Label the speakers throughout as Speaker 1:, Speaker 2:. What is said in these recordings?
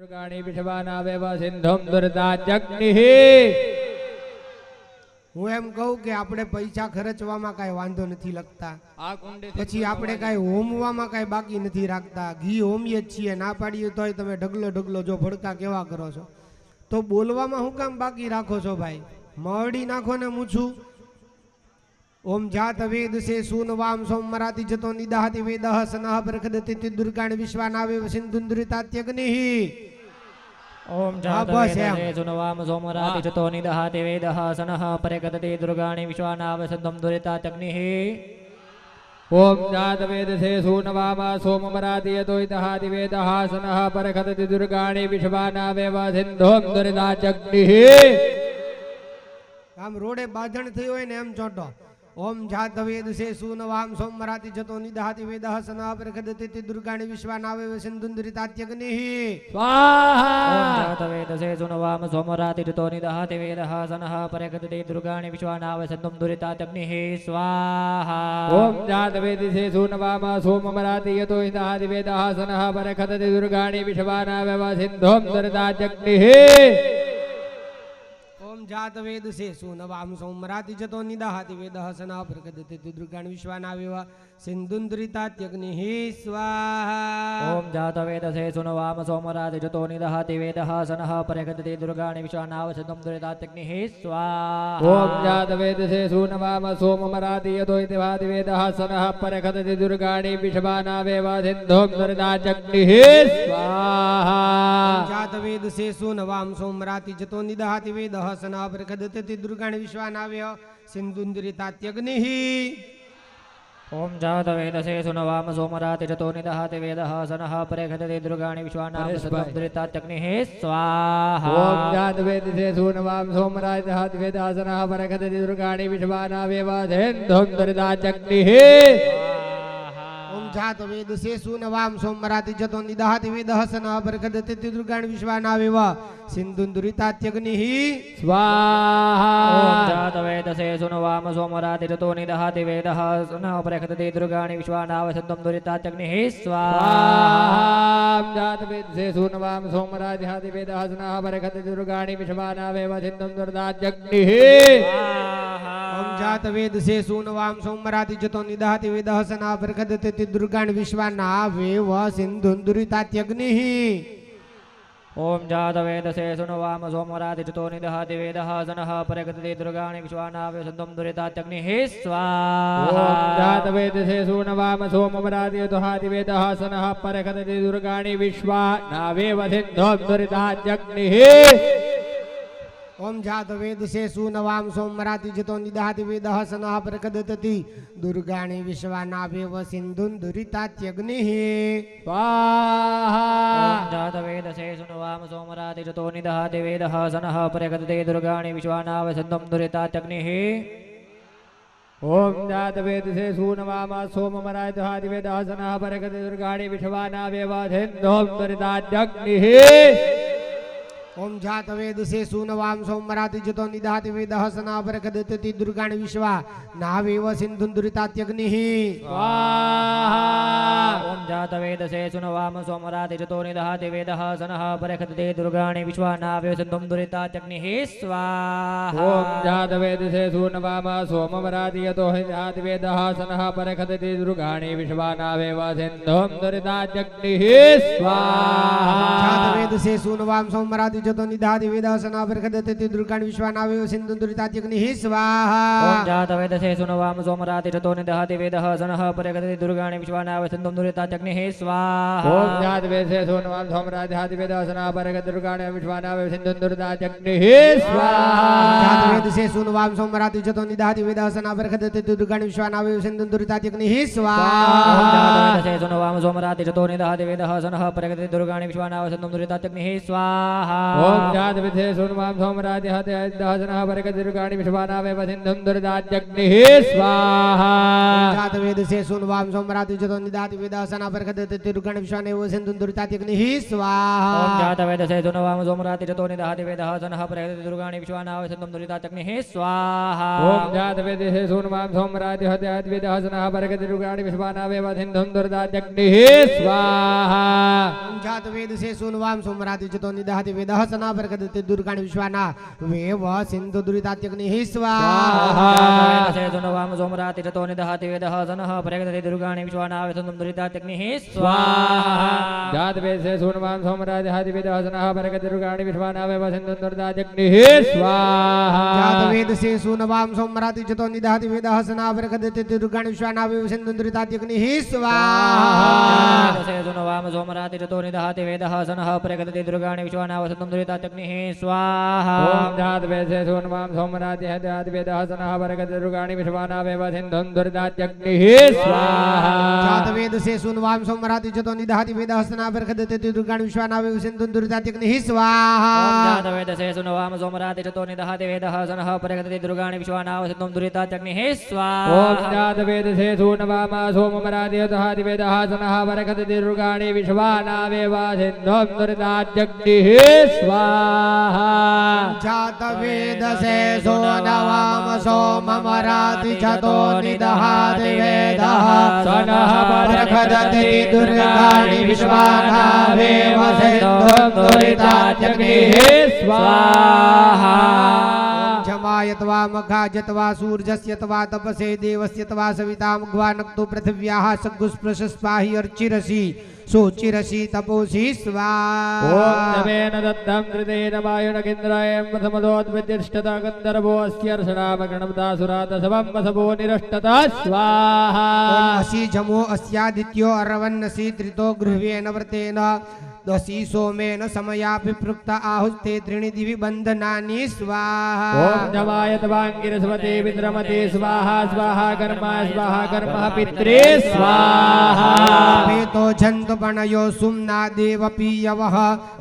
Speaker 1: दुर्गाणि विषवानावेव सिंधुं दुर्दात्यग्निः
Speaker 2: હું એમ કહું કે આપણે પૈસા ખર્ચવામાં કાંઈ વાંધો નથી લગતા,
Speaker 1: આ કુંડે
Speaker 2: પછી આપણે કાંઈ હોમવામાં કાંઈ બાકી નથી રાખતા. ઘી હોમીએ જ છીએ, ના પાડીએ તોય તમે ઢગલો ઢગલો જો ભડકા કેવા કરો છો, તો બોલવામાં હું કામ બાકી રાખો છો ભાઈ? મરડી નાખો ને મૂછું. ઓમ જાત વેદ સે સૂનવામ સોમરાતિ જતો નિદાહતિ વેદઃ સનઃ બરખદતિ દુર્ગાણ વિશ્વાનાવે સિંધુન્દ્રિતાત્યગ્નિઃ.
Speaker 3: ओम जातवेदुनवाम सोमराति जतो निदहाति वेदः सनः परिगतति दुर्गाणि विश्वानाव सिंधुं दुरितात्यग्निः.
Speaker 1: ओम जातवेदसे सूनवामा सोममराति यतो इदहाति वेदः सनः परखतति दुर्गाणि विश्वानावेव सिंधुं दुरितात्यग्निः.
Speaker 2: આમ રોડે બાંધણ થઈ હોય ને એમ ચોટો. ઓમ જાત વેદ સે સૂનવામ સોમરાતિ જતો નિદહાતિ વેદઃ સનઃ બરખદતિ દુર્ગાણि વિશ્વાનાવે સિંધુન્દ્રિતાત્યગ્નિઃ.
Speaker 1: स्वाहा.
Speaker 3: ओम जातवेदसे सुनवाम सोमराति जतो निदहाति वेदः सनः परिगतति दुर्गाणि विश्वानाव सिंधुं दुरितात्यग्निः. स्वाहा.
Speaker 1: ओम जातवेदसे सूनवामा सोममराति यतो इदहाति वेदः सनः परखतति दुर्गाणि विश्वानावेव सिंधुं दुरितात्यग्निः.
Speaker 2: ઓમ જાત વેદ સે સૂનવામ સોમરાતિ જતો નિદહાતિ વેદઃ સનઃ બરખદતિ દુર્ગાણि વિશ્વાનાવેવ સિંધુન્દ્રિતાત્યગ્નિઃ. સ્વાહા.
Speaker 3: ओम जातवेदसे सुनवाम सोमराति जतो निदहाति वेदः सनः परिगतति दुर्गाणि विश्वानाव सिंधुं दुरितात्यग्निः. स्वाहा.
Speaker 1: ओम जातवेदसे सूनवाम सोममराति यतो इदहाति वेदः सनः परखतति दुर्गाणि विश्वानावेव सिंधुं दुरितात्यग्निः. स्वाहा.
Speaker 2: જાત વેદ સે સૂનવામ સોમરાતિ જતો નિદહાતિ વેદઃ સનઃ બરખદતિ દુર્ગાણि વિશ્વાનાવેવ સિંધુન્દ્રિતાત્યગ્નિઃ.
Speaker 3: ओम जातवेदसे सुनवाम सोमराति जतो निदहाति वेदः सनः परिगतति दुर्गाणि विश्वानाव सिंधुं दुरितात्यग्निः. स्वाहा.
Speaker 1: ओम जातवेदसे सूनवाम सोमराति दहाति वेदः सनः परखतति दुर्गाणि विश्वानावेव सिंधुं दुरितात्यग्निः.
Speaker 2: ઓમ જાત વેદ સે સૂનવામ સોમરાતિ જતો નિદહાતિ વેદઃ સનઃ બરખદતિ દુર્ગાણि વિશ્વાનાવેવ સિંધુન્દ્રિતાત્યગ્નિઃ.
Speaker 1: स्वाहा.
Speaker 3: ओम जातवेदसे सुनवाम सोमराति जतो निदहाति वेदः सनः परिगतति दुर्गाणि विश्वानाव सिंधुं दुरितात्यग्निः. स्वाहा.
Speaker 1: ओम जातवेदसे सूनवाम सोमराति दहाति वेदः सनः परखतति दुर्गाणि विश्वानावेव सिंधुं दुरितात्यग्निः.
Speaker 2: ઓમ જાત વેદ સે સૂનવામ સોમરાતિ જતો નિદહાતિ વેદઃ સનઃ બરખદતિ દુર્ગાણि વિશ્વાનાવેવ સિંધુન્દ્રિતાત્યગ્નિઃ.
Speaker 3: ओम जातवेदसे सुनवाम सोमराति जतो निदहाति वेदः सनः परिगतति दुर्गाणि विश्वानाव सिंधुं दुरितात्यग्निः. स्वाहा.
Speaker 1: ओम जातवेदसे सूनवाम सोममराति दहाति वेदः सनः परखतति दुर्गाणि विश्वानावेव सिंधुं दुरितात्यग्निः.
Speaker 2: ઓમ જાત વેદ સે સૂનવામ સોમરાતિ જતો નિદહાતિ વેદઃ સનઃ બરખદતિ દુર્ગાણિ વિશ્વાનાવેવ સિંધુન્દ્રિતાત્યગ્નિઃ.
Speaker 1: स्वाहा.
Speaker 3: ओम जातवेदसे सुनवाम सोमराति जतो निदहाति वेदः सनः परिगतति दुर्गाणि विश्वानाव सिंधुं दुरितात्यग्निः.
Speaker 1: ओम जातवेदसे सूनवाम सोममराति दहाति वेदः सनः परखतति दुर्गाणि विश्वानावेव सिंधुं दुरितात्यग्निः.
Speaker 2: ઓમ જાત વેદ સે સૂનવામ સોમરાતિ જતો નિદહાતિ વેદઃ સનઃ બરખદતિ દુર્ગાણિ વિશ્વાનાવેવ સિંધુન્દ્રિતાત્યગ્નિઃ.
Speaker 1: स्वाहा.
Speaker 3: ओम जातवेदसे सुनवाम सोमराति जतो निदहाति वेदः सनः परिगतति दुर्गाणि विश्वानाव सिंधुं दुरितात्यग्निः. स्वाहा.
Speaker 1: ओम जातवेदसे सूनवाम सोममराति यतो दहाति वेदः सनः परखतति दुर्गाणि विश्वानावेव सिंधुं दुरितात्यग्निः. स्वाहा.
Speaker 2: જાત વેદ સે સૂનવામ સોમરાતિ જતો નિદહાતિ વેદઃ સનઃ બરખદતિ દુર્ગાણિ વિશ્વાનાવેવ સિંધુન્દ્રિતાત્યગ્નિઃ. સ્વાહા.
Speaker 3: ओम जातवेदसे सुनवाम सोमराति जतो निदहाति वेदः सनः परिगतति दुर्गाणि विश्वानाव सिंधुं दुरितात्यग्निः. स्वाहा.
Speaker 1: ओम जातवेदसे सूनवाम सोमराति दहाति वेदः सनः परखतति दुर्गाणि विश्वानावेव सिंधुं दुरितात्यग्निः. स्वाहा.
Speaker 2: જાત વેદ સે સૂનવામ સોમરાતિ જતો નિદહાતિ વેદઃ સનઃ બરખદતિ દુર્ગાણિ વિશ્વાનાવેવ સિંધુન્દ્રિતાત્યગ્નિઃ. સ્વાહા.
Speaker 3: ओम जातवेदसे सुनवाम सोमराति जतो निदहाति वेदः सनः परिगतति दुर्गाणि विश्वानाव सिंधुं दुरितात्यग्निः. स्वाहा.
Speaker 1: ओम जात विधे सुनवाम सोमराति हते दहसनः परगतिर्गाणि विश्वानावे वसिन्धुं दुर्दात्यग्निः स्वाहा
Speaker 2: जात वेद से सुनवाम सोमराति जतो निदाति वेदासना परगति तिरुगण विश्वाने वसिन्धुं दुर्दात्यग्निः स्वाहा
Speaker 3: ओम जात वेद से सुनवाम सोमराति जतो निदाति वेदासनः परगति दुर्गाणि विश्वानावे वसिन्धुं दुर्दात्यग्निः स्वाहा
Speaker 1: ओम जात वेद से सुनवाम सोमराति हते वेदासनः परगतिर्गाणि विश्वानावे वसिन्धुं दुर्दात्यग्निः स्वाहा
Speaker 2: जात वेद से सुनवाम सोमराति जतो निदाति वेदासना परगति दुर्गाणि विश्वाना वेव सिंधु दुर्दात्यग्निः स्वाहा
Speaker 3: से सुनवाम सोमराति जतो निदाति वेदासनः परगति दुर्गाणि विश्वानावे वसिन्धुं दुर्दात्यग्निः स्वाहा
Speaker 1: जात वेद से सुनवाम सोमराति हते वेदासनः परगतिर्गाणि विश्वानावे वसिन्धुं दुर्दात्यग्निः स्वाहा
Speaker 2: जात वेद से सुनवाम सोमराति जतो निदाति वेदासना परगति दुर्गाणि विश्वानावे वसिन्धुं दुर्दात्यग्निः स्वाहा
Speaker 3: से सुनवाम सोमराति जतो निदाति वेदासनः परगति दुर्गाणि विश्वानावे वसिन्धुं दुर्दात्यग्निः स्वाहा
Speaker 1: ओम जात वेद से सुनवाम सोमराति हते वेदासनः परगतिर्गाणि विश्वानावे वसिन्धुं दुर्दात्यग्निः स्वाहा
Speaker 2: जात वेद से सुनवाम सोमराति जतो निदाति वेदासना परगति दुर्गाणि विश्वानावे वसिन्धुं दुर्दात्यग्निः स्वाहा
Speaker 3: जात वेद से सुनवाम सोमराति जतो निदाति वेदासनः परगति दुर्गाणि विश्वानावे वसिन्धुं दुर्दात्यग्निः स्वाहा
Speaker 1: ओम जात वेद से सुनवाम सोमराति हते वेदासनः परगतिर्गाणि विश्वानावे वसिन्धुं दुर्दात्यग्निः स्वाहा
Speaker 2: जात वेद से सोनवाम सोमराति जतो निदहाति वेदः
Speaker 1: सनः
Speaker 2: परखदति दुर्गाणि विश्वानावे वसिन्धुं दुर्दात्यग्निः
Speaker 1: स्वाहा
Speaker 2: जमायत्वा मघाजत्वा सूर्यस्यत्वा तपसे देवस्यत्वा सविता मुग्वा नक्तो पृथिव्याः सग्गुस्पृशस्वाहि अर्चिरसि सोचिरसि तपोसि स्वाहा
Speaker 1: ओम नमेन दत्तं कृतेन वायुनगिन्द्रायं प्रथमदोद्विद्यष्टता गन्धर्वो अस्यर्षणाम गणपदासुरात सबं वसवो निरष्टता स्वाहा
Speaker 2: असि जमो अस्यादित्यो अर्वन्नसि त्रितो गृह्वेन व्रतेन दसी सोमेन समयापि पृक्त आहुस्ते त्रीणि दिवि बन्धनानि स्वाहा
Speaker 1: ओम जमायतवाङ्गिरस्वते विद्रमते स्वाहा स्वाहा कर्म पित्रे स्वाहा
Speaker 2: पेतो झन्तु पणयो सुम्ना देवपीयवः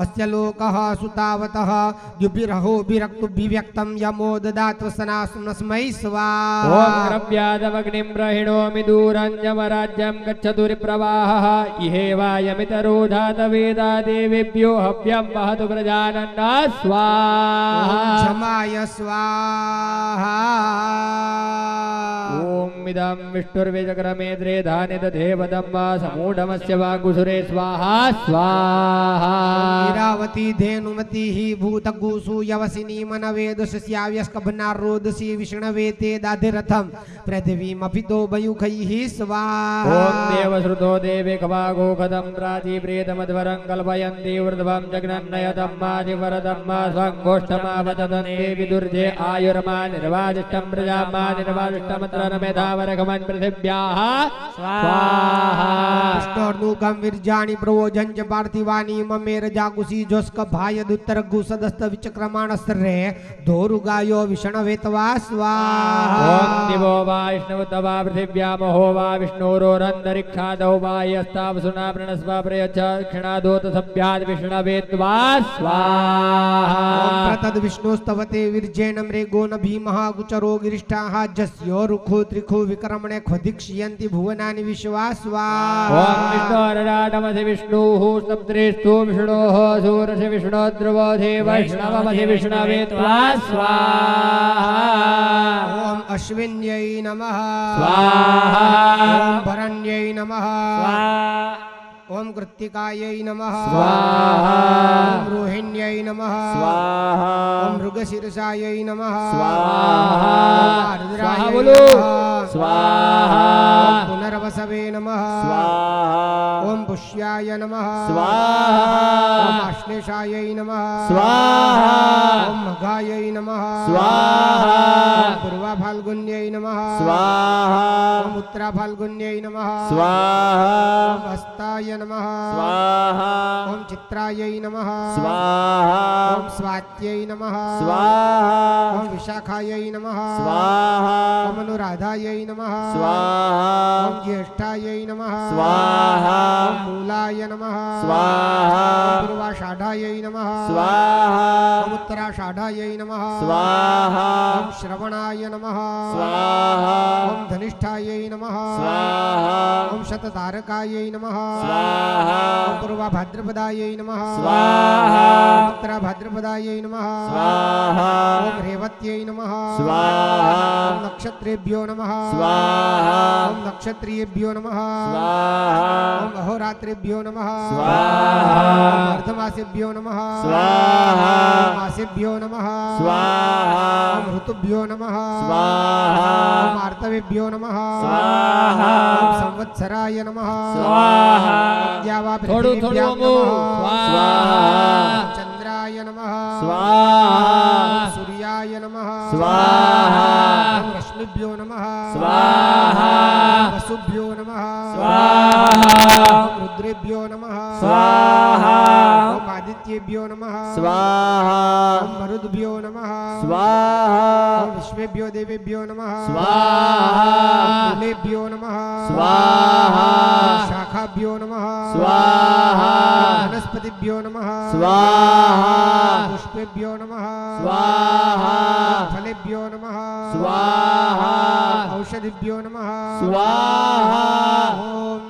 Speaker 2: अस्य लोकः सुतावतः द्युभिरहो विरक्तुभिव्यक्तं यमो ददात्वसनास्मै स्वाहा
Speaker 1: ओम द्रव्यादवग्निं प्रहिणोमि दूरं यमराज्यं गच्छतुरिप्रवाहः इहेवायमितरोधातवेदा देवेभ्यो हव्यं वहतु प्रजानन्दा स्वाहा
Speaker 2: क्षमाय स्वाहा
Speaker 1: ओम इदं विष्णुर्विजक्रमेद्रे धाने दधेवदम्बा समूढमस्य वागुसुरे स्वाहा स्वाहा
Speaker 2: ईरावती धेनुमती ही भूतगुसु यवसिनी मनवेदुष्याव्यस्कभनारोदसी विष्णवेते दाधिरथं पृथिवीमभितो मयूखैः स्वाहा
Speaker 1: ओम देवश्रुतो देवे खवागो कदं प्राची प्रेतमध्वरं कल्पयन्ति ऊर्ध्वं जग्नन्नयतम्माजिवरदम्मा स्वङ्गोष्ठमावततं देवि दुर्जे आयुर्मा निर्वाजिष्टं प्रजामा निर्वाजिष्टमत्रनमेधावरघमन् पृथिव्याः स्वाहा
Speaker 2: विष्णोर्नुकं विर्जानि प्रवोजञ्च पार्थिवानि ममेर जागुषी जोस्क भायदुत्तरघुसदस्त विचक्रमाणस्त्रे धोरुगायो विषणवेतवा स्वाहा
Speaker 1: ओम दिवो वा विष्णुतवा पृथिव्यामहो वा विष्णोरोरन्तरिक्षादौ वा यस्तावसुना प्रणस्वा प्रयच्छ क्षणादोत सभ्याद् विष्णवे त्वा स्वाहा
Speaker 2: प्रतद विष्णुस्तवते विर्जेण मृगो न भीमः गुचरो गिरिष्ठाः जस्यो रुखो त्रिखो विक्रमणे ख्वदिक्ष्यन्ति भुवनानि विश्वा स्वाहा
Speaker 1: ओम विष्णोरराटमसि विष्णुः सप्तरेस्तु विष्णोः सूरसि विष्णोद्रुवोधे वैष्णवमसि विष्णवे त्वा स्वाहा
Speaker 2: ओम अश्विन्यै नमः
Speaker 1: स्वाहा
Speaker 2: ओम भरण्यै नमः ओम कृत्तिकायै नमः
Speaker 1: स्वाहा
Speaker 2: ओम रोहिण्यै नमः
Speaker 1: स्वाहा
Speaker 2: ओम मृगशीर्षायै नमः
Speaker 1: स्वाहा
Speaker 2: रुद्रायै
Speaker 1: स्वाहा बोलो
Speaker 2: नमः
Speaker 1: स्वाहा
Speaker 2: ओम पुनर्वसवे नमः
Speaker 1: स्वाहा
Speaker 2: ओम पुष्याय नमः
Speaker 1: स्वाहा
Speaker 2: ओम आश्लेषायै नमः
Speaker 1: स्वाहा
Speaker 2: ओम मघायै नमः
Speaker 1: स्वाहा
Speaker 2: ओम पूर्वा फाल्गुन्यै नमः
Speaker 1: स्वाहा
Speaker 2: ओम उत्तरा फाल्गुन्यै नमः
Speaker 1: स्वाहा
Speaker 2: ओम हस्ताय नमः
Speaker 1: स्वाहा
Speaker 2: ओम चित्रायै नमः
Speaker 1: स्वाहा
Speaker 2: ओम स्वात्यै नमः
Speaker 1: स्वाहा
Speaker 2: ओम विशाखायै नमः
Speaker 1: स्वाहा
Speaker 2: ओम अनुराधायै नमः
Speaker 1: स्वाहा
Speaker 2: ओम ज्येष्ठायै नमः
Speaker 1: स्वाहा
Speaker 2: ओम मूलाय उत्तराय नमः
Speaker 4: स्वाहा
Speaker 2: पूर्वाषाढायै नमः
Speaker 4: स्वाहा
Speaker 2: ओम उत्तराषाढायै नमः
Speaker 4: स्वाहा
Speaker 2: ओम श्रवणाय नमः
Speaker 4: स्वाहा
Speaker 2: ओम धनिष्ठायै नमः
Speaker 4: स्वाहा
Speaker 2: ओम शततारकायै नमः
Speaker 4: स्वाहा
Speaker 2: ओम पूर्वाभाद्रपदायै नमः
Speaker 4: स्वाहा
Speaker 2: ओम उत्तराभाद्रपदायै नमः
Speaker 4: स्वाहा
Speaker 2: ओम रेवत्यै नमः
Speaker 4: स्वाहा
Speaker 2: ओम नक्षत्रेभ्यो नमः
Speaker 4: स्वाहा
Speaker 2: ओम नक्षत्रियेभ्यो नमः
Speaker 4: स्वाहा
Speaker 2: ओम अहोरात्रेभ्यो नमः
Speaker 4: स्वाहा
Speaker 2: ओम अर्धमासेभ्यो नमः
Speaker 4: स्वाहा
Speaker 2: ओम मासेभ्यो नमः
Speaker 4: स्वाहा
Speaker 2: ओम ऋतुभ्यो नमः
Speaker 4: स्वाहा
Speaker 2: ओम आर्तवेभ्यो नमः
Speaker 4: स्वाहा
Speaker 2: ओम संवत्सराय नमः
Speaker 4: स्वाहा
Speaker 2: ओम द्यावा
Speaker 1: થોડું
Speaker 2: પૃથિવ્યામ
Speaker 1: થોડું
Speaker 2: નમः
Speaker 1: સ્વાહા
Speaker 2: ओम चंद्राय नमः
Speaker 4: स्वाहा
Speaker 2: ओम सूर्याय नमः
Speaker 4: स्वाहा
Speaker 2: ओम रश्मिभ्यो नमः
Speaker 4: स्वाहा
Speaker 2: ओम वसुभ्यो नमः
Speaker 4: स्वाहा
Speaker 2: ओम रुद्रेभ्यो नमः
Speaker 4: स्वाहा
Speaker 2: ओम आदित्येभ्यो नमः
Speaker 4: स्वाहा
Speaker 2: ओम मरुद्भ्यो नमः
Speaker 4: स्वाहा
Speaker 2: ओम विश्वेभ्यो देवेभ्यो नमः
Speaker 4: स्वाहा
Speaker 2: ओम फूलेभ्यो नमः
Speaker 4: स्वाहा
Speaker 2: ओम शाखाभ्यो नमः
Speaker 4: स्वाहा
Speaker 2: ओम वनस्पतिभ्यो नमः
Speaker 4: स्वाहा
Speaker 2: ओम पुष्पेभ्यो नमः
Speaker 4: स्वाहा
Speaker 2: ओम फलेभ्यो नमः
Speaker 4: स्वाहा
Speaker 2: ओम औषधिभ्यो नमः
Speaker 4: स्वाहा
Speaker 2: ओम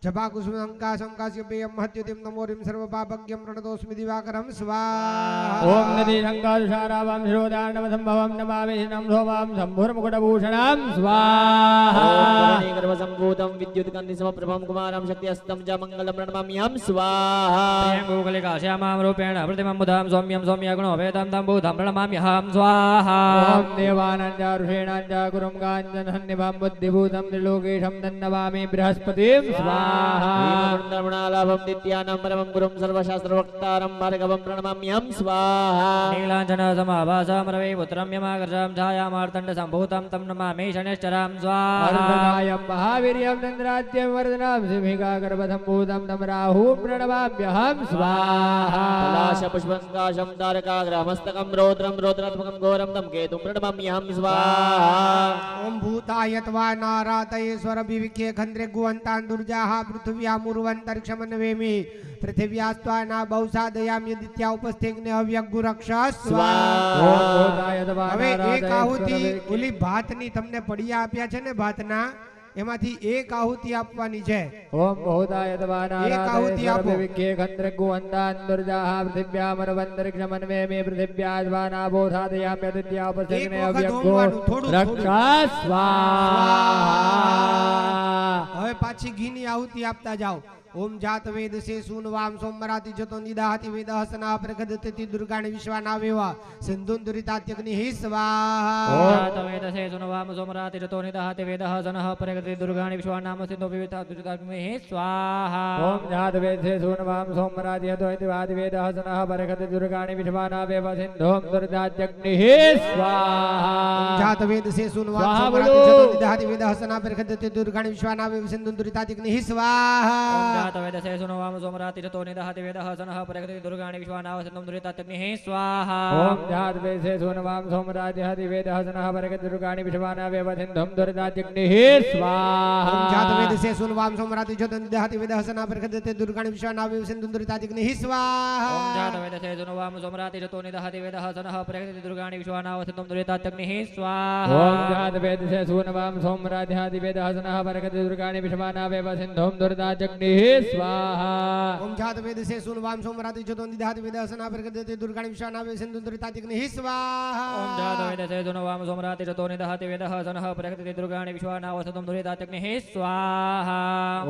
Speaker 2: जपाकुसुमंका संकास्यपेयं महत्युतिं नमोरिं सर्वपापज्ञं प्रणतोऽस्मि दिवाकरं स्वाहा
Speaker 1: ओम नदी शंकारुषारावां शिरोदार्णवसंभवं नमामि शिनं सोमां शम्भुर्मुकुटभूषणं स्वाहा
Speaker 4: गर्भसम्भूतं विद्युत्कन्दिसमप्रभं कुमारं शक्त्यस्तं च मङ्गलं प्रणमाम्यहं स्वाहा
Speaker 3: गोकुलिकाश्यामां रूपेण प्रतिमं बुधां सौम्यं सौम्यगुणोपेतं तं बुधं प्रणमाम्यहं स्वाहा
Speaker 1: ओम देवानाञ्च ऋषीणाञ्च गुरुं काञ्चनसन्निभां बुद्धिभूतं त्रिलोकेशं तन्नमामि बृहस्पतिं स्वाहा
Speaker 4: भीमवृन्दमणालाभं दित्यानं परमं गुरुं सर्वशास्त्रवक्तारं भार्गवं प्रणमाम्यहं स्वाहा
Speaker 3: नीलाञ्जनसमाभासामरवे पुत्रं यमाकर्षं छायामार्तण्डसम्भूतं तं नमामि शनिश्चरां स्वाहा
Speaker 1: अर्धकायं महावीर्यं चन्द्राद्यं वर्धनं सिंहिकागर्भसम्भूतं तं राहुं प्रणमाम्यहं स्वाहा
Speaker 4: पलाशपुष्पङ्काशं तारकाग्रहमस्तकं रौद्रं रौद्रात्मकं घोरं तं केतुं प्रणमाम्यहं स्वाहा
Speaker 2: ओम भूताय त्वा नारातयेश्वर विविख्ये खन्द्रे गुवन्तान् दुर्जाः पृथिव्यामुर्वन्तरिक्षमन्वेमि पृथिव्यास्त्वा न बहुसादयाम यदित्या उपस्थेग्ने हव्यगुरक्ष स्वाहा
Speaker 1: ओम ભૂતાય તવા
Speaker 2: હવે એક
Speaker 1: નારાયણ
Speaker 2: આહુતિ
Speaker 1: ઈશ્વર
Speaker 2: ઓલી ભાતની તમને પડિયા આપ્યા છે ને ભાતના એમાંથી એક આહુતિ આપવાની છે
Speaker 1: ओम भूताय तवा
Speaker 2: आहुति
Speaker 1: नारायण
Speaker 2: आपो।
Speaker 1: विख्ये खन्द्रगुवन्तान् दुर्जाः पृथिव्यामरवन्तरिक्षमन्वेमे पृथिव्याद्वानाबोधादयाम्य दित्या उपस्थेग्ने
Speaker 2: एक वखत
Speaker 1: अव्यग्गो
Speaker 2: होमવાનું, થોડું,
Speaker 1: रक्षा स्वाहा
Speaker 2: હવે પાછી ઘીની આહુતિ આપતા જાઓ ओम जात वेद से सूनवाम सोमराति जतो निदाहति वेद हसना प्रगदति दुर्गाणि विश्वानावेवा सिंधुन्दुरितात्यग्निः स्वाहा
Speaker 3: वेदसे सुनवाम सोमराति रतो निदहति वेदः सनः प्रगति दुर्गाणि विश्वानाम सिन्धो विविता दुरिताग्निः स्वाहा
Speaker 1: ओम जात वेद से सूनवाम सोमराति हतो इति वादि वेद हसनः परगति दुर्गाणि विश्वानावेव सिन्धोम दुरितात्यग्निः स्वाहा
Speaker 2: जात वेद से सूनवाम
Speaker 1: स्वाहा
Speaker 2: सोमराति
Speaker 1: बोलो।
Speaker 2: जतो निदाहति वेद हसना प्रगदति दुर्गाणि विश्वानावेव सिंधुन्दुरितात्यग्निः स्वाहा
Speaker 3: वेदसे सुनवाम सोमराति रतो निदहति वेदः सनः प्रगति दुर्गाणि विश्वानाव सिन्धुं दुरितात्यग्निः स्वाहा
Speaker 1: ओम जात वेद से सूनवाम सोमराति हति वेद हसनः परगति दुर्गाणि विश्वानावेव सिन्धोम दुरितात्यग्निः स्वाहा
Speaker 2: जात वेद से सूनवाम सोमराति जतो निदाहति वेद हसना प्रगदति दुर्गाणि विश्वानावेव सिंधुन्दुरितात्यग्निः स्वाहा
Speaker 3: जात वेदसे सुनवाम सोमराति रतो निदहति वेदः सनः प्रगति दुर्गाणि विश्वानाव सिन्धुं दुरितात्यग्निः स्वाहा
Speaker 1: ओम जात वेद से सूनवाम सोमराति हति वेद हसनः परगति दुर्गाणि विश्वानावेव सिन्धोम दुरितात्यग्निः स्वाहा
Speaker 2: ओम जात वेद से सूनवाम सोमराति जतो निदाहति वेद हसना प्रगदति दुर्गाणि विश्वानावेव सिंधुन्दुरितात्यग्निः स्वाहा
Speaker 3: ओम जात वेदसे सुनवाम सोमराति रतो निदहति वेदः सनः प्रगति दुर्गाणि विश्वानाव सिन्धुं दुरितात्यग्निः स्वाहा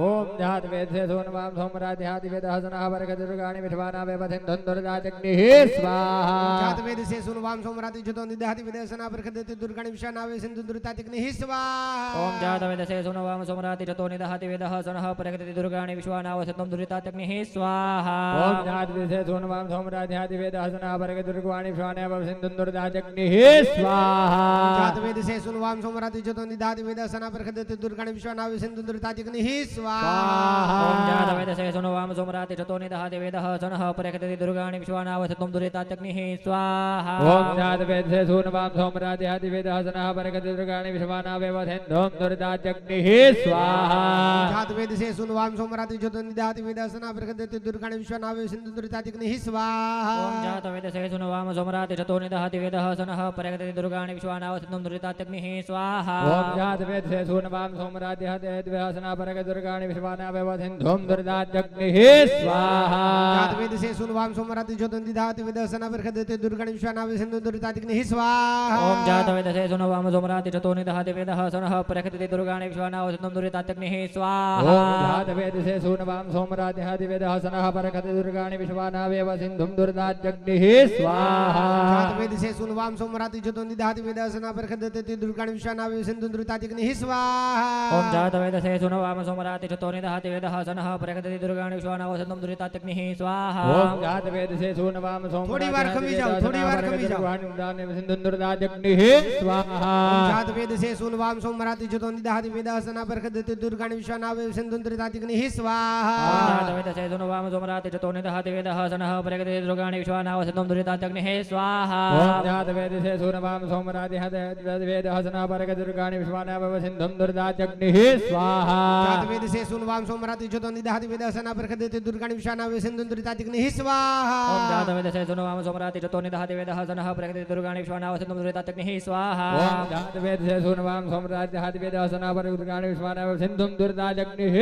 Speaker 1: ओम जात वेद से सूनवाम सोमराति हति वेद हसनः परगति दुर्गाणि विश्वानावेव सिन्धोम दुरितात्यग्निः स्वाहा
Speaker 2: जात वेद से सूनवाम सोमराति जतो निदाहति वेद हसना प्रगदति दुर्गाणि विश्वानावेव सिंधुन्दुरितात्यग्निः स्वाहा
Speaker 3: ओम जात वेदसे सुनवाम सोमराति रतो निदहति वेदः सनः प्रगति दुर्गाणि विश्वानाव सिन्धुं दुरितात्यग्निः स्वाहा
Speaker 1: ओम जात वेद से सूनवाम सोमराति हति वेद हसनः परगति दुर्गाणि विश्वानावेव सिन्धोम दुरितात्यग्निः स्वाहा
Speaker 2: जात वेद से सूनवाम सोमराति जतो निदाहति वेद हसना प्रगदति दुर्गाणि विश्वानावेव सिंधुन्दुरितात्यग्निः स्वाहा
Speaker 3: ओम जात वेदसे सुनवाम सोमराति रतो निदहति वेदः सनः प्रगति दुर्गाणि विश्वानाव सिन्धुं दुरितात्यग्निः स्वाहा
Speaker 1: ओम जात वेद से सूनवाम सोमराति हति वेद हसनः परगति दुर्गाणि विश्वानावेव सिन्धोम दुरितात्यग्निः स्वाहा
Speaker 2: जात वेद से सूनवाम सोमराति सोमराति ज्योतो निदहति वेदहसना प्रकटते दुर्गाणि विश्वनावे सिन्धुन्दुरितातिग्निः
Speaker 3: ओम
Speaker 2: स्वाहा
Speaker 3: जातवेदसे सुनवाम सोमराति चतो निदहति वेदहसनः प्रकटते दुर्गाणि विश्वानाव सिन्धुन्दुरितात्यग्निः स्वाहा
Speaker 1: ओम जातवेदसे सूनवाम सोमराति हतेद्वहसना परग दुर्गाणि विश्वानावेव सिन्धुं दुर्दात्यग्निः स्वाहा
Speaker 2: जातवेदसे सुनवाम सोमराति ज्योतो निदहति वेदहसना प्रकटते दुर्गाणि विश्वनावे सिन्धुन्दुरितातिग्निः स्वाहा
Speaker 3: ओम जातवेदसे सुनवाम सोमराति चतो निदहति वेदहसनः प्रकटते दुर्गाणि विश्वानाव सिन्धुन्दुरितात्यग्निः स्वाहा
Speaker 1: ओम जातवेदसे सूनवाम सोमराति हतेद्वहसना परग दुर्गाणि विश्वानावेव सिन्धुं दुर्दात्यग्निः स्वाहा
Speaker 2: जातवेदसे सुनवाम सोमराति ज्योतो निदहति वेदहसना प्रकटते दुर्गाणि विश्वनावे सिन्धुन्दुरितातिग्निः स्वाहा
Speaker 3: ओम जातवेदसे सुनवाम सोमराति चतो निदहति वेदहसनः प्रकटते दुर्गाणि विश्वानाव सिन्धुन्दुरितात्यग्निः स्वाहा
Speaker 1: ओम जातवेदसे सूनवाम
Speaker 2: थोड़ी बार खमी जाओ, थोड़ी बार खमी जाओ।
Speaker 1: सिन्धुं दुर्दात्यग्निः स्वाहा
Speaker 2: जातवेदसे सुनवाम सोमराति ज्योतो निदहति वेदहसना प्रकटते दुर्गाणि विश्वनावे सिन्धुन्दुरितातिग्निः स्वाहा
Speaker 3: जातवेदसे सुनवाम सोमराति चतो निदहति वेदहसनः प्रकटते दुर्गाणि विश्वानाव सिन्धुन्दुरितात्यग्निः स्वाहा
Speaker 1: ओम जातवेदसे सूनवाम सोमराति हतेद्वहसना परग दुर्गाणि विश्वानावेव सिन्धुं दुर्दात्यग्निः स्वाहा
Speaker 2: जातवेदसे सुनवाम सोमराति ज्योतो निदहति वेदहसना प्रकटते दुर्गाणि विश्वनावे सिन्धुन्दुरितातिग्निः स्वाहा
Speaker 3: ओम जातवेदसे सुनवाम सोमराति चतो निदहति वेदहसनः प्रकटते दुर्गाणि विश्वानाव सिन्धुन्दुरितात्यग्निः स्वाहा
Speaker 1: ओम जातवेदसे सूनवाम सोमराति हतेद्वहसना परग दुर्गाणि विश्वानावेव सिन्धुं दुर्दात्यग्निः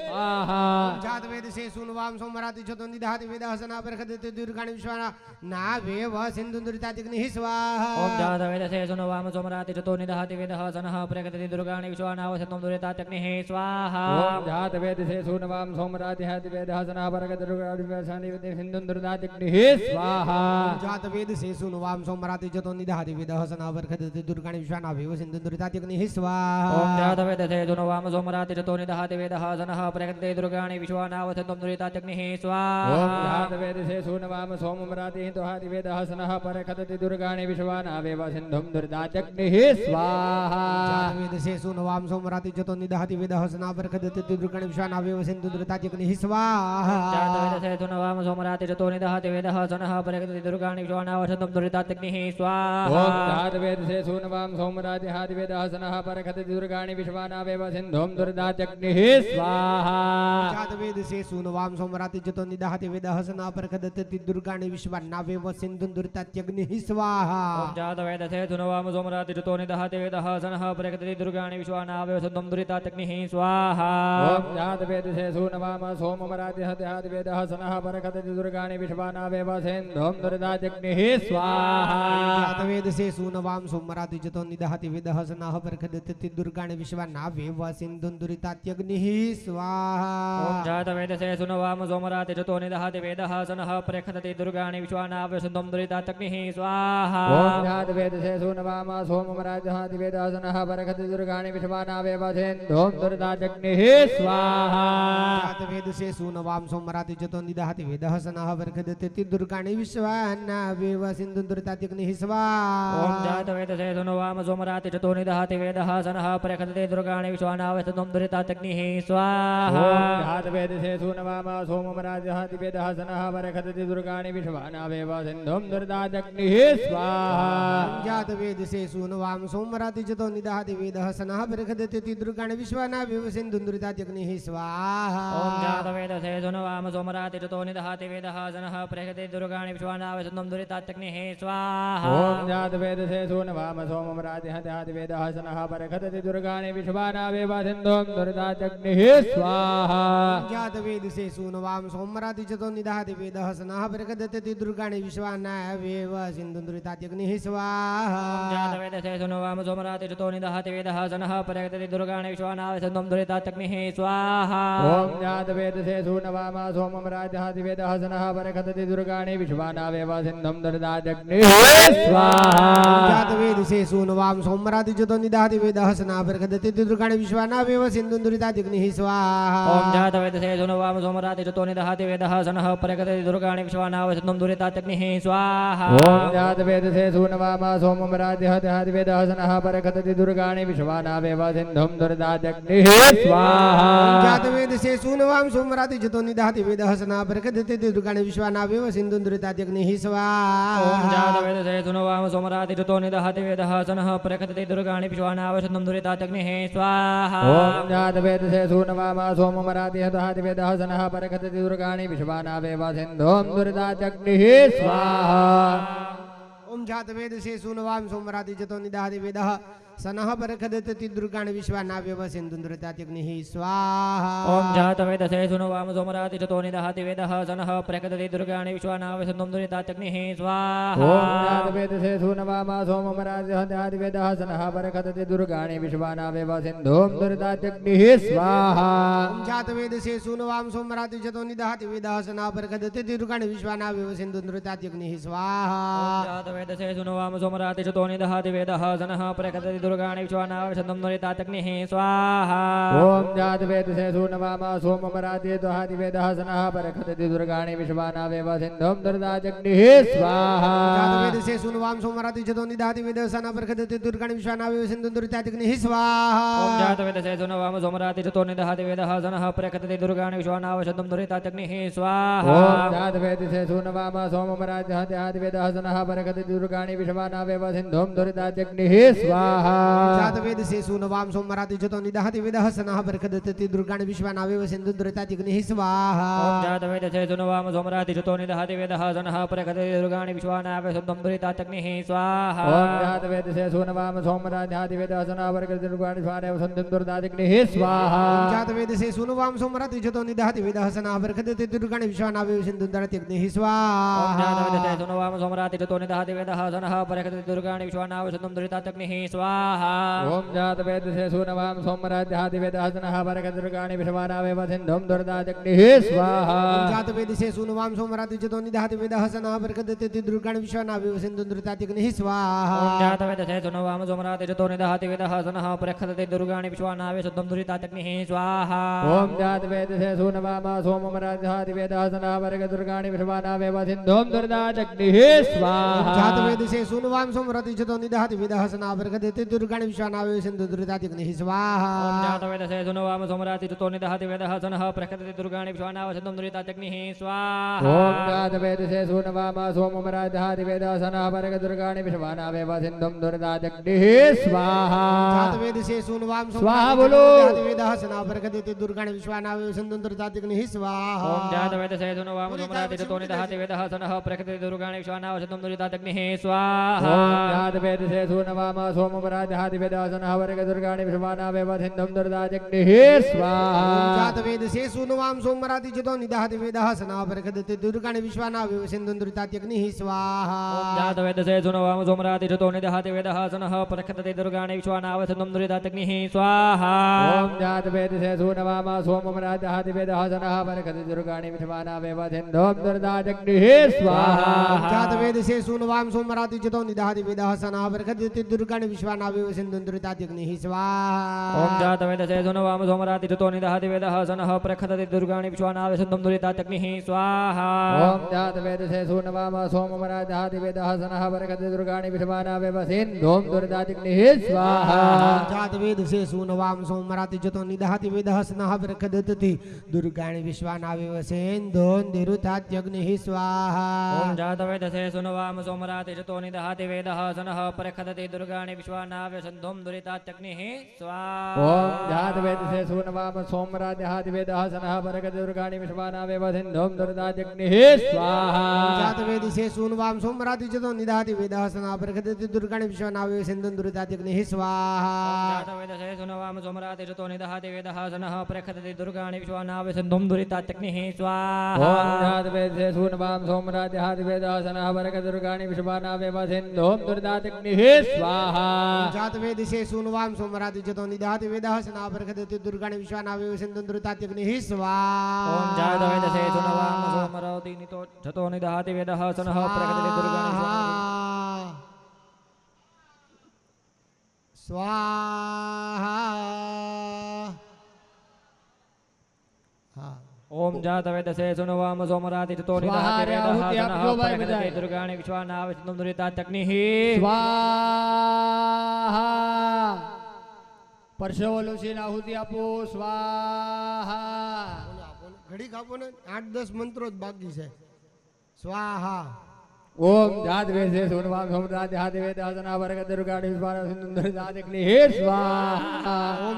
Speaker 1: स्वाहा
Speaker 2: जातवेदसे सुनवाम सोमराति ज्योतो निदहति वेदहसना प्रकटते दुर्गाणि विश्वनावेव सिन्धुन्दुरितातिग्निः स्वाहा
Speaker 3: ओम जातवेदसे सुनवाम सोमराति चतो निदहति वेदहसनः प्रकटते दुर्गाणि विश्वानाव सिन्धुन्दुरितात्यग्निः स्वाहा
Speaker 1: ओम जातवेदसे सूनवाम सोमराति हतेद्वहसना परग दुर्गाणि विश्वानावेव सिन्धुं दुर्दात्यग्निः स्वाहा
Speaker 2: जातवेदसे सुनवाम सोमराति ज्योतो निदहति वेदहसना प्रकटते दुर्गाणि विश्वनावेव सिन्धुन्दुरितातिग्निः स्वाहा
Speaker 3: ओम जातवेदसे सुनवाम सोमराति चतो निदहति वेदहसनः प्रकटते दुर्गाणि विश्वानाव सिन्धुन्दुरितात्यग्निः स्वाहा
Speaker 1: ओम जातवेदसे सूनवाम सोमराति हतेद्वहसना परग दुर्गाणि विश्वानावेव सिन्धुं दुर्दात्यग्निः स्वाहा
Speaker 2: जातवेदसे सुनवाम सोमराति ज्योतो निदहति वेदहसना प्रकटते दुर्गाणि विश्वनावेव सिन्धुन्दुरितातिग्निः स्वाहा
Speaker 3: जातवेदसे सुनवाम सोमराति चतो निदहति वेदहसनः प्रकटते दुर्गाणि विश्वानाव सिन्धुन्दुरितात्यग्निः स्वाहा
Speaker 1: ओम जातवेदसे सूनवाम सोमराति हतेद्वहसना परग दुर्गाणि विश्वानावेव सिन्धुं दुर्दात्यग्निः स्वाहा
Speaker 2: जातवेदसे सुनवाम सोमराति ज्योतो निदहति वेदहसना प्रकटते दुर्गाणि विश्वनावेव सिन्धुन्दुरितात्यग्निः स्वाहा
Speaker 3: ओम जातवेदसे सुनवाम सोमराति चतो निदहति वेदहसनः प्रकटते दुर्गाणि विश्वानावेव सिन्धुन्दुरितात्यग्निः स्वाहा
Speaker 1: ओम जातवेदसे सूनवाम सोमराति हतेद्वहसना परग दुर्गाणि विश्वानावेव सिन्धुं दुर्दात्यग्निः स्वाहा
Speaker 2: जातवेदसे सुनवाम सोमराति ज्योतो निदहति वेदहसना प्रकटते दुर्गाणि विश्वनावेव सिन्धुन्दुरितात्यग्निः स्वाहा
Speaker 3: ओम जातवेदसे सुनवाम सोमराति चतो निदहति वेदहसनः प्रकटते दुर्गाणि विश्वानावेव सिन्धुन्दुरितात्यग्निः स्वाहा
Speaker 1: ओम जातवेदसे सूनवाम सोमराति हतेद्वहसना परग दुर्गाणि विश्वानावेव सिन्धुं दुर्दात्यग्निः स्वाहा
Speaker 2: जातवेदसे सुनवाम सोमराति ज्योतो निदहति वेदहसना प्रकटते दुर्गाणि विश्वनावेव सिन्धुन्दुरितात्यग्निः स्वाहा
Speaker 3: ओम जातवेदसे सुनवाम सोमराति चतो निदहति वेदहसनः प्रकटते दुर्गाणि विश्वानावेव सिन्धुन्दुरितात्यग्निः स्वाहा
Speaker 1: ओम जातवेदसे सूनवाम सोमराति हतेद्वहसना परग दुर्गाणि विश्वानावेव सिन्धुं दुर्दात्यग्निः स्वाहा
Speaker 2: जातवेदसे सुनवाम सोमराति ज्योतो निदहति वेदहसना प्रकटते दुर्गाणि विश्वनावेव सिन्धुन्दुरितात्यग्निः स्वाहा
Speaker 3: ओम जातवेदसे सुनवाम सोमराति चतो निदहति वेदहसनः प्रकटते दुर्गाणि विश्वानावेव सिन्धुन्दुरितात्यग्निः स्वाहा
Speaker 1: ओम जातवेदसे सूनवाम सोमराति हतेद्वहसना परग दुर्गाणि विश्वानावेव सिन्धुं दुर्दात्यग्निः स्वाहा
Speaker 2: जातवेदसे सुनवाम सोमराति ज्योतो निदहति वेदहसना प्रकटते दुर्गाणि विश्वनावेव सिन्धुन्दुरितात्यग्निः स्वाहा
Speaker 3: जातवेदसे सुनवाम सोमराति चतो निदहति वेदहसनः प्रकटते दुर्गाणि विश्वानावेव सिन्धुन्दुरितात्यग्निः स्वाहा
Speaker 1: ओम जातवेदसे सूनवाम सोमराति हतेद्वहसना परग दुर्गाणि विश्वानावेव सिन्धुं दुर्दात्यग्निः स्वाहा
Speaker 2: जातवेदसे सुनवाम सोमराति ज्योतो निदहति वेदहसना प्रकटते दुर्गाणि विश्वनावेव सिन्धुन्दुरितात्यग्निः स्वाहा
Speaker 3: ओम जातवेदसे सुनवाम सोमराति चतो निदहति वेदहसनः प्रकटते दुर्गाणि विश्वानावेव सिन्धुन्दुरितात्यग्निः स्वाहा
Speaker 1: ओम जातवेदसे सूनवाम सोमराति हतेद्वहसना परग दुर्गाणि विश्वानावेव सिन्धुं दुर्दात्यग्निः स्वाहा
Speaker 2: जातवेदसे सुनवाम सोमराति ज्योतो निदहति वेदहसना प्रकटते दुर्गाणि विश्वनावेव सिन्धुन्दुरितात्यग्निः स्वाहा
Speaker 3: ओम जातवेदसे सुनवाम सोमराति चतो निदहति वेदहसनः प्रकटते दुर्गाणि विश्वानावेव सिन्धुन्दुरितात्यग्निः स्वाहा
Speaker 1: ओम जातवेदसे सूनवाम सोमराति सोममराति हताति वेदः सनः परखति दुर्गाणि विश्वानावेव सिन्धुं दुरितात्यग्निः स्वाहा
Speaker 2: ओम जात वेद से सुनवाम सोमराति जतो निदाति वेदः सनः परखदति दुर्गाणि विश्वानावेव सिन्धुन्द्रतात्यग्निः स्वाहा
Speaker 3: ओम जात वेद से सुनवाम सोमराति जतो निदहति वेदः सनः प्रकटति दुर्गाणि विश्वानावेव सिन्धुन्द्रतात्यग्निः स्वाहा
Speaker 1: ओम जात वेद से सुनवाम सोममराति हताति वेदः सनः परखति दुर्गाणि विश्वानावेव सिन्धुं दुरितात्यग्निः स्वाहा
Speaker 2: ओम जात वेद से सुनवाम सोमराति जतो निदाति वेदः सनः परखदति दुर्गाणि विश्वानावेव सिन्धुन्द्रतात्यग्निः स्वाहा
Speaker 3: जात वेद से सुनवाम सोमराति जतो निदहति वेदः सनः प्रकटति दुर्गाणि विश्वानावेव सिन्धुन्द्रतात्यग्निः स्वाहा
Speaker 1: ओम जात वेद से सुनवाम सोममराति हताति वेदः सनः परखति दुर्गाणि विश्वानावेव सिन्धुं दुरितात्यग्निः स्वाहा
Speaker 2: जात वेद से सुनवाम सोमराति जतो निदाति वेदः सनः परखदति दुर्गाणि विश्वानावेव सिन्धुन्द्रतात्यग्निः स्वाहा
Speaker 3: ओम जात वेद से सुनवाम सोमराति जतो निदहति वेदः सनः प्रकटति दुर्गाणि विश्वानावेव सिन्धुन्द्रतात्यग्निः स्वाहा
Speaker 1: ओम जात वेद से सुनवाम सोममराति हताति वेदः सनः परखति दुर्गाणि विश्वानावेव सिन्धुं दुरितात्यग्निः स्वाहा
Speaker 2: जात वेद से सुनवाम सोमराति जतो निदाति वेदः सनः परखदति दुर्गाणि विश्वानावेव सिन्धुन्द्रतात्यग्निः स्वाहा
Speaker 3: ओम जात वेद से सुनवाम सोमराति जतो निदहति वेदः सनः प्रकटति दुर्गाणि विश्वानावेव सिन्धुन्द्रतात्यग्निः स्वाहा
Speaker 1: ओम जात वेद से सुनवाम सोमराति हताति वेदः सनः परखति दुर्गाणि विश्वानावेव सिन्धुन्द्रतात्यग्निः स्वाहा
Speaker 2: जात वेद से सुनवाम सोमराति जतो निदाति वेदः सनः परखदति दुर्गाणि विश्वानावेव सिन्धुन्द्रतात्यग्निः
Speaker 3: ओम
Speaker 2: स्वाहा
Speaker 3: जात वेद से सुनवाम सोमराति जतो निदहति वेदः सनः प्रकटति दुर्गाणि विश्वानावेव सिन्धुन्द्रतात्यग्निः स्वाहा
Speaker 1: ओम जात वेद से सुनवाम सोमराति हताति वेदः सनः परखति दुर्गाणि विश्वानावेव सिन्धुं दुरितात्यग्निः स्वाहा
Speaker 2: जात वेद से सुनवाम सोमराति जतो निदाति वेदः सनः परखदति दुर्गाणि विश्वानावेव सिन्धुन्द्रतात्यग्निः स्वाहा
Speaker 3: ओम जात वेद से सुनवाम सोमराति जतो निदहति वेदः सनः प्रकटति दुर्गाणि विश्वानावेव सिन्धुन्द्रतात्यग्निः स्वाहा
Speaker 1: ओम जात वेद से सुनवाम सोममराति हताति वेदः सनः परखति दुर्गाणि विश्वानावेव सिन्धुं दुरितात्यग्निः स्वाहा
Speaker 2: जात वेद से सुनवाम सोमराति जतो निदाति वेदः सनः परखदति दुर्गाणि विश्वानावेव सिन्धुन्द्रतात्यग्निः स्वाहा
Speaker 3: ओम जात वेद से सुनवाम सोमराति जतो निदहति वेदः सनः प्रकटति दुर्गाणि विश्वानावेव सिन्धुन्द्रतात्यग्निः स्वाहा
Speaker 1: ओम जात वेद से सुनवाम सोममराति हताति वेदः सनः परखति दुर्गाणि विश्वानावेव सिन्धुं दुरितात्यग्निः स्वाहा
Speaker 2: जात वेद से सुनवाम
Speaker 1: स्वाहा बोलो।
Speaker 2: निदाति वेदः सनः परखदति दुर्गाणि विश्वानावेव सिन्धुन्द्रतात्यग्निः स्वाहा
Speaker 3: ओम जात वेद से सुनवाम सोमराति जतो निदहति वेदः सनः प्रकटति दुर्गाणि विश्वानावेव सिन्धुन्द्रतात्यग्निः स्वाहा
Speaker 1: ओम जात वेद से सुनवाम सोममराति हताति वेदः सनः परखति दुर्गाणि विश्वानावेव सिन्धुं दुरितात्यग्निः स्वाहा
Speaker 2: जात वेद से सुनवाम सोमराति जतो निदाति वेदः सनः परखदति दुर्गाणि विश्वानावेव सिन्धुन्द्रतात्यग्निः स्वाहा
Speaker 3: ओम जात वेद से सुनवाम सोमराति जतो निदहति वेदः सनः प्रकटति दुर्गाणि विश्वानावेव सिन्धुन्द्रतात्यग्निः स्वाहा
Speaker 1: ओम जात वेद से सुनवाम सोममराति हताति वेदः सनः परखति दुर्गाणि विश्वानावेव सिन्धुं दुरितात्यग्निः स्वाहा
Speaker 2: जात वेद से सुनवाम सोमराति जतो निदाति वेदः सनः परखदति दुर्गाणि विश्वानावेव सिन्धुन्द्रतात्यग्निः स्वाहा
Speaker 3: ओम जात वेद से सुनवाम सोमराति जतो निदहति वेदः सनः प्रकटति दुर्गाणि विश्वानावेव सिन्धुन्द्रतात्यग्निः स्वाहा
Speaker 1: ओम जात वेद से सुनवाम सोममराति हताति वेदः सनः परखति दुर्गाणि विश्वानावेव सिन्धुं दुरितात्यग्निः स्वाहा
Speaker 2: जात वेद से सुनवाम सोमराति जतो निदाति वेदः सनः परखदति दुर्गाणि विश्वानावेव सिन्धुन्द्रतात्यग्निः स्वाहा
Speaker 3: ओम जात वेद से सुनवाम सोमराति जतो निदहति वेदः सनः प्रकटति दुर्गाणि विश्वानावेव सिन्धुं दुरितात्यग्निः स्वाहा
Speaker 1: ओम जात वेद से सुनवाम सोमराति हताति वेदः सनः परखति दुर्गाणि विश्वानावेव सिन्धुं दुरितात्यग्निः स्वाहा
Speaker 2: जात वेद से सुनवाम सोमराति जतो निदाति वेदः सनः परखदति दुर्गाणि विश्वानावेव सिन्धुन्द्रतात्यग्निः स्वाहा
Speaker 3: जात वेद से सुनवाम सोमराति जतो निदहति वेदः सनः प्रकटति दुर्गाणि विश्वानावेव सिन्धुं दुरितात्यग्निः स्वाहा
Speaker 1: ओम जात वेद से सुनवाम सोमराति हताति वेदः सनः परखति दुर्गाणि विश्वानावेव सिन्धुं दुरितात्यग्निः स्वाहा
Speaker 2: जात वेद से सुनवाम सोमराति जतो निदाति वेदः सनः परखदति दुर्गाणि विश्वानावेव सिन्धुन्द्रतात्यग्निः स्वाहा
Speaker 3: ओम जात वेद से सुनवाम सोमराति जतो निदहति वेदः सनः प्रकटति दुर्गाणि
Speaker 2: स्वाहा हाँ
Speaker 3: ओम जात वेद से सुनवाम सोमराति जतो निदहति वेदः सनः प्रकटति दुर्गाणि विश्वानावेव सिन्धुं दुरितात्यग्निः
Speaker 1: स्वाहा परसोवलो से आहुति आपो स्वाहा
Speaker 2: घड़ी खापो ने 8-10 मंत्रो ज बाकी है स्वाहा
Speaker 1: ओम जात वेद से सुनवाम सोमराति हताति वेदः सनः परखति दुर्गाणि विश्वानावेव सिन्धुं दुरितात्यग्निः स्वाहा
Speaker 2: ओम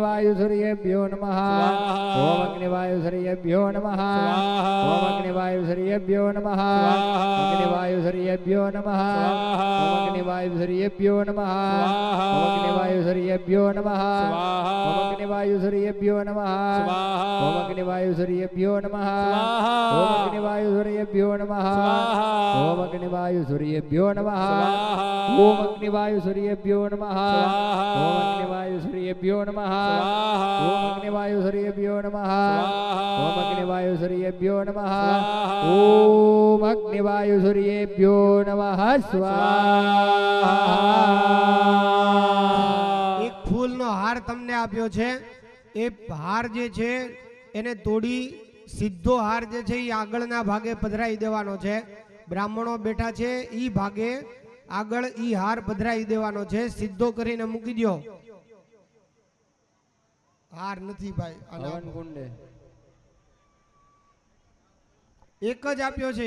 Speaker 1: अग्निवायुसूर्येभ्यो नमः ओम अग्निवायुसूर्येभ्यो नमः ओम अग्निवायुसूर्येभ्यो नमः अग्निवायुसूर्येभ्यो नमः ओम अग्निवायुसूर्येभ्यो नमः ओम अग्निवायुसूर्येभ्यो नमः ओम अग्निवायुसूर्येभ्यो नमः ओम अग्निवायुसूर्येभ्यो नमः ओम अग्निवायुसूर्येभ्यो नमः ओम अग्निवायुसूर्येभ्यो नमः ओम अग्निवायुसूर्येभ्यो नमः ओम अग्निवायुसूर्येभ्यो नमः ओम अग्निवायुसूर्येभ्यो नमः ओम अग्निवायुसूर्येभ्यो नमः ओम अग्निवायुसूर्येभ्यो नमः स्वाहा।
Speaker 2: એક ફૂલનો હાર તમને આપ્યો છે એ હાર જે છે એને તોડી સીધો હાર જે છે એ આગળના ભાગે પધરાઈ દેવાનો છે બ્રાહ્મણો બેઠા છે ઈ ભાગે આગળ ઈ હાર પધરાઈ દેવાનો છે સીધો કરીને મૂકી દો હાર નથી ભાઈ
Speaker 1: હવન કુંડે
Speaker 2: એક જ આપ્યો છે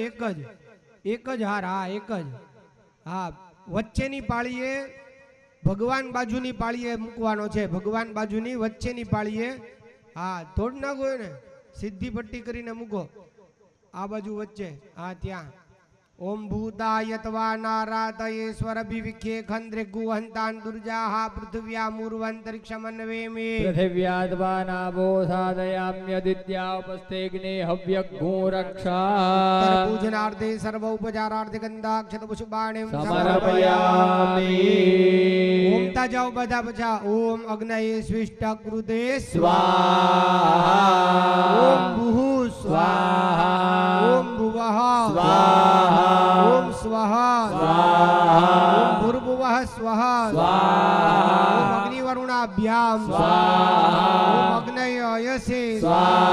Speaker 2: એક જ હાર હા એક જ હા વચ્ચેની પાળીએ ભગવાન બાજુની પાળીએ મૂકવાનો છે ભગવાન બાજુની વચ્ચેની પાળીએ હા તોડ નાખો ને સીધી પટ્ટી કરીને મૂકો આ બાજુ વચ્ચે હા ત્યાં ओम भूतायतवा नारातयेश्वर विविख्ये खंद्रे गुहंतान दुर्जाहा पृथिव्या मूर्वंतरिक्षमन्वेमे
Speaker 1: पृथिव्याद्वानाभो साधयाम्यदित्या उपस्थेग्ने हव्यग्गो रक्षा
Speaker 2: पूजनार्थे सर्व उपचारार्थे गंधाक्षत पुष्पाणिं
Speaker 1: समर्पयामि।
Speaker 2: ओम ता जाओ बधा बचा ओम अग्नये स्विष्ट कृते
Speaker 1: स्वाहा
Speaker 2: ओम भूः
Speaker 1: स्वाहा
Speaker 2: ओम भुवः
Speaker 1: स्वाहा
Speaker 2: ओम स्वाहा
Speaker 1: स्वाहा
Speaker 2: ओम भूर्भुवः स्वः
Speaker 1: स्वाहा
Speaker 2: ओम अग्निवरुणाभ्याम
Speaker 1: स्वाहा
Speaker 2: ओम अग्नये अयसे
Speaker 1: स्वाहा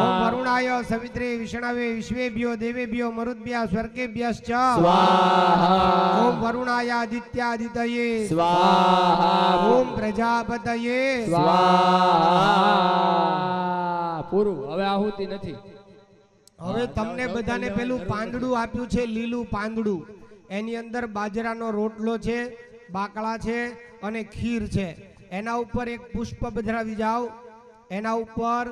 Speaker 2: ओम वरुणाय सवित्रे विष्णवे विश्वेभ्यो देवेभ्यो मरुद्भ्यः स्वर्गेभ्यश्च
Speaker 1: स्वाहा
Speaker 2: ओम वरुणायादित्यादितये
Speaker 1: स्वाहा
Speaker 2: ओम प्रजापतये
Speaker 1: स्वाहा। પૂરું હવે આહુતિ નથી।
Speaker 2: હવે તમને બધાને પેલું પાંદડું આપ્યું છે લીલું પાંદડું એની અંદર બાજરાનો રોટલો છે બાકડા છે અને ખીર છે એના ઉપર એક પુષ્પ પધરાવી જાઓ એના ઉપર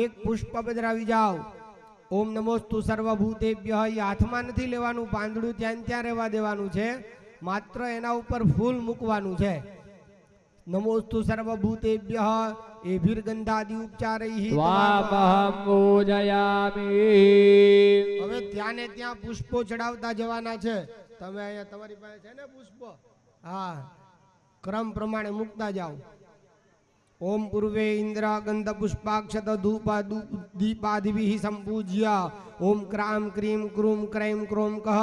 Speaker 2: એક પુષ્પ પધરાવી જાઓ ઓમ નમોસ્તુ સર્વભૂતેભ્યઃ એ હાથમાં નથી લેવાનું પાંદડું ત્યાં ને ત્યાં રહેવા દેવાનું છે માત્ર એના ઉપર ફૂલ મૂકવાનું છે નમોસ્તુ સર્વભૂતેભ્યઃ એભિર્ગંધાદિ ઉપચારૈઃ
Speaker 1: વામહં પૂજયામિ।
Speaker 2: હવે ત્યાં ને ત્યાં પુષ્પો ચડાવતા જવાના છે તમે અહીંયા તમારી પાસે છે ને પુષ્પ હા ક્રમ પ્રમાણે મૂકતા જાઓ ओम पूर्वे इंद्र गंध पुष्पाक्षत धूप दीपादिभिः संपूज्य ओम क्राम क्रीम क्रूम क्रैम क्रोम कह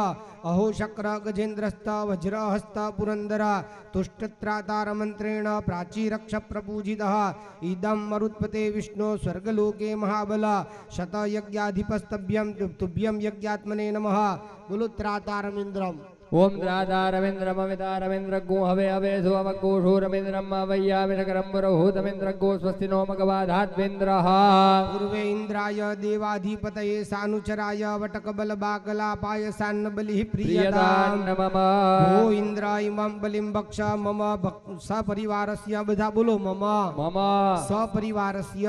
Speaker 2: अहो शक्र गजेन्द्रस्त वज्रहस्त पुरंदर तुष्टत्रातार मंत्रेण प्राचीरक्ष प्रपूजितः इदं मरुत्पते विष्णु स्वर्गलोके महाबल शतयज्ञाधिपस्तभ्यं तुभ्यं यज्ञात्मने नमः बोलो त्रातारमिन्द्रम।
Speaker 1: ओम द्रादारविंद्रमवितारविंद्र गो हवे हवे सुवगोषूरविंद्रम वैयामिषकरं पुरोहूतमिंद्र गो स्वस्ति नो मगवाधाद्विंद्रः
Speaker 2: पूर्वे इंद्राय देवाधिपतये सानुचराय वटकबलबाकलापाय सान्नबलिः प्रियतां
Speaker 1: मम
Speaker 2: भो इंद्र इमं बलिं भक्ष मम सपरिवारस्य बधा बोलो मम
Speaker 1: मम
Speaker 2: सपरिवारस्य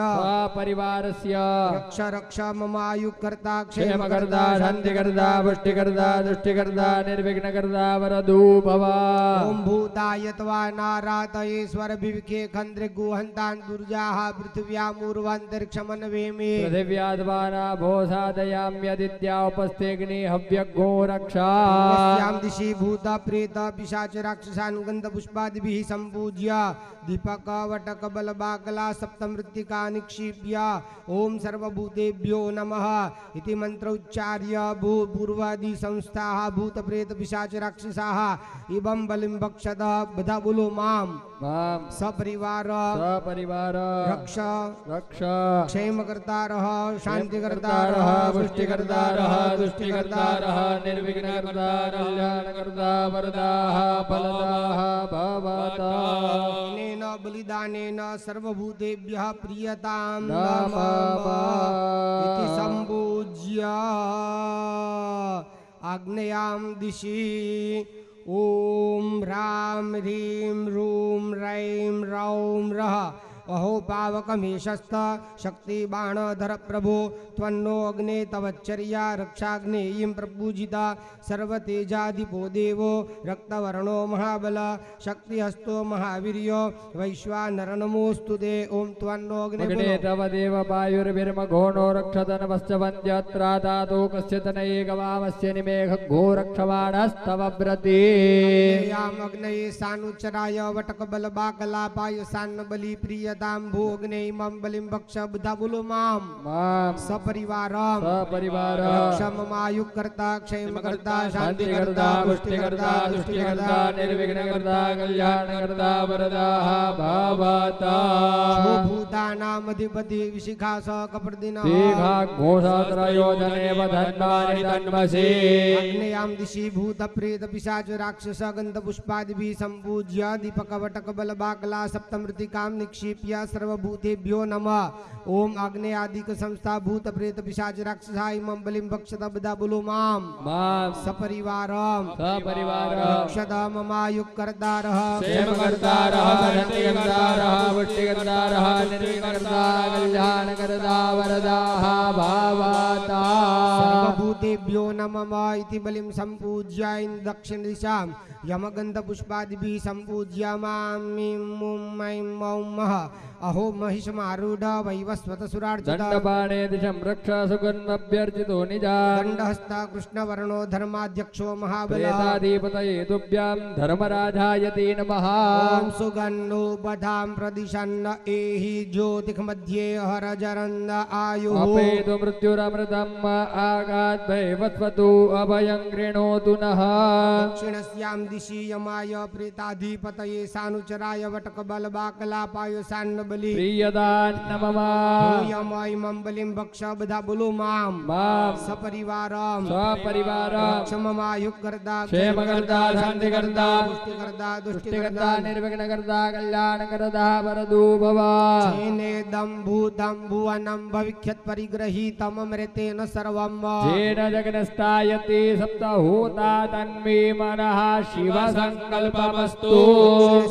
Speaker 1: परिवारस्य
Speaker 2: रक्ष रक्ष मम आयुकर्ता
Speaker 1: क्षेमकर्ता शान्तिकर्ता पुष्टिकर्ता दुष्टिकर्ता निर्विघ्न करदा वरदू भवा।
Speaker 2: ओम भूतायतवा नारातयेश्वर विविखे खंद्रे गुहंतान दुर्जाः पृथिव्या मूर्वान्तरिक्षमन्वेमे
Speaker 1: पृथिव्याद्वानाभो साधयाम्यदित्या उपस्थेग्नि हव्यग्गो रक्षा
Speaker 2: अस्यां दिशि भूत प्रेत पिशाच राक्षसान् गन्धपुष्पादिभिः सम्पूज्य दीपक वटक बलबाकला सप्तमृत्तिका निक्षिप्य ओम सर्वभूतेभ्यो नमः इति मंत्र उच्चार्य भूपूर्वादि संस्थाः भूत प्रेत पिशाच राक्षसाः इबं बलिं भक्षत बधा बोलो माम सपरिवार रक्ष
Speaker 1: रक्ष
Speaker 2: क्षेमकर्तारः शान्तिकर्तारः पुष्टिकर्तारः दुष्टिकर्तारः
Speaker 1: निर्विघ्नकर्तारः कल्याणकर्ता वरदाः फलदाः भवता
Speaker 2: अनेन बलिदानेन सर्वभूतेभ्यः प्रियतां
Speaker 1: नमः
Speaker 2: इति सम्पूज्य आग्नेयां दिशि ओम राम ह्रीं रूं रैं रौं रः अहो पावकमेशस्त शक्तिबाणधर प्रभो त्वन्नो अग्ने तवच्चर्या रक्षाग्नेयीं प्रपूजिता सर्वतेजाधिपो देवो रक्तवर्णो महाबल शक्तिहस्तो महावीर्यो वैश्वानर नमोऽस्तु ते ओम त्वन्नो अग्ने
Speaker 1: अग्ने तव देव पायुर्भिर्मघोनो रक्षतनपश्च वन्द्यत्रादातो कस्य तनये गवामस्य निमेघ घो रक्षमाणस्तव व्रते
Speaker 2: याम अग्नये सानुचराय वटकबल बाकलापाय सान्नबली प्रियतां भोग्ने इमं बलिं भक्ष बुधा बोलो माम
Speaker 1: माम
Speaker 2: सपरिवारम
Speaker 1: सपरिवारम
Speaker 2: रक्षममायुक्कर्ता क्षयमकर्ता
Speaker 1: शान्तिकर्ता पुष्टिकर्ता तुष्टिकर्ता निर्विघ्नकर्ता कल्याणकर्ता वरदाः भवता
Speaker 2: भूतानामधिपति विशिखा स कपर्दिनः
Speaker 1: दीघा घोषात्रयोजनेव धन्वानि तन्मसि
Speaker 2: अग्नेयां दिशि भूतप्रेत पिशाच राक्षस गन्धपुष्पादिभिः सम्पूज्य दीपकवटकबलबाकला सप्तमृत्तिकां निक्षिप्य सर्वभूतेभ्यो नमः ओम आग्नेयादिक संस्था भूत प्रेत पिशाच राक्षसा इमं बलिं भक्षत बदा बोलो माम
Speaker 1: माम
Speaker 2: सपरिवारम
Speaker 1: सपरिवारम
Speaker 2: रक्षत ममायुक्कर्तारः
Speaker 1: क्षेमकर्तारः शान्तिकर्तारः पुष्टिकर्तारः निर्विघ्नकर्ता कल्याणकर्ता वरदाः भवता
Speaker 2: सर्वभूतेभ्यो नमः इति बलिं सम्पूज्य दक्षिणदिशां यमगन्धपुष्पादिभिः सम्पूज्य मां मः अहो महिषमारूढ वैवस्वतसुरार्जित
Speaker 1: दण्डपाणे दिशं रक्ष सुगन्मभ्यर्जितो निजा
Speaker 2: दण्डहस्त कृष्णवर्णो धर्माध्यक्षो महाबलः
Speaker 1: प्रेताधिपतये तुभ्यां धर्मराजायते नमः
Speaker 2: ओम सुगन्नो बधां प्रदिशन्न एहि ज्योतिर्मध्ये हरजरन्द आयुः
Speaker 1: अपेतु मृत्युरमृतम् आगाद्भैवत्वतु अभयं गृह्णोतु नः
Speaker 2: दक्षिणस्यां दिशि यमाय प्रेताधिपतये सानुचराय वटकबलबाकलापाय सान्नबली
Speaker 1: प्रियदान्नमः
Speaker 2: यमं बलिं भक्ष बधा बोलो माम
Speaker 1: माम
Speaker 2: सपरिवारम
Speaker 1: सपरिवारम
Speaker 2: क्षममायुक्कर्ता
Speaker 1: क्षेमकर्ता शान्तिकर्ता
Speaker 2: पुष्टिकर्ता
Speaker 1: तुष्टिकर्ता निर्विघ्नकर्ता कल्याणकर्ता वरदो भव
Speaker 2: येनेदं भूतं भुवनं भविष्यत् परिगृहीतममृतेन सर्वम्
Speaker 1: येन जगनस्तायते सप्तहोता तन्मे मनः शिवसङ्कल्पमस्तु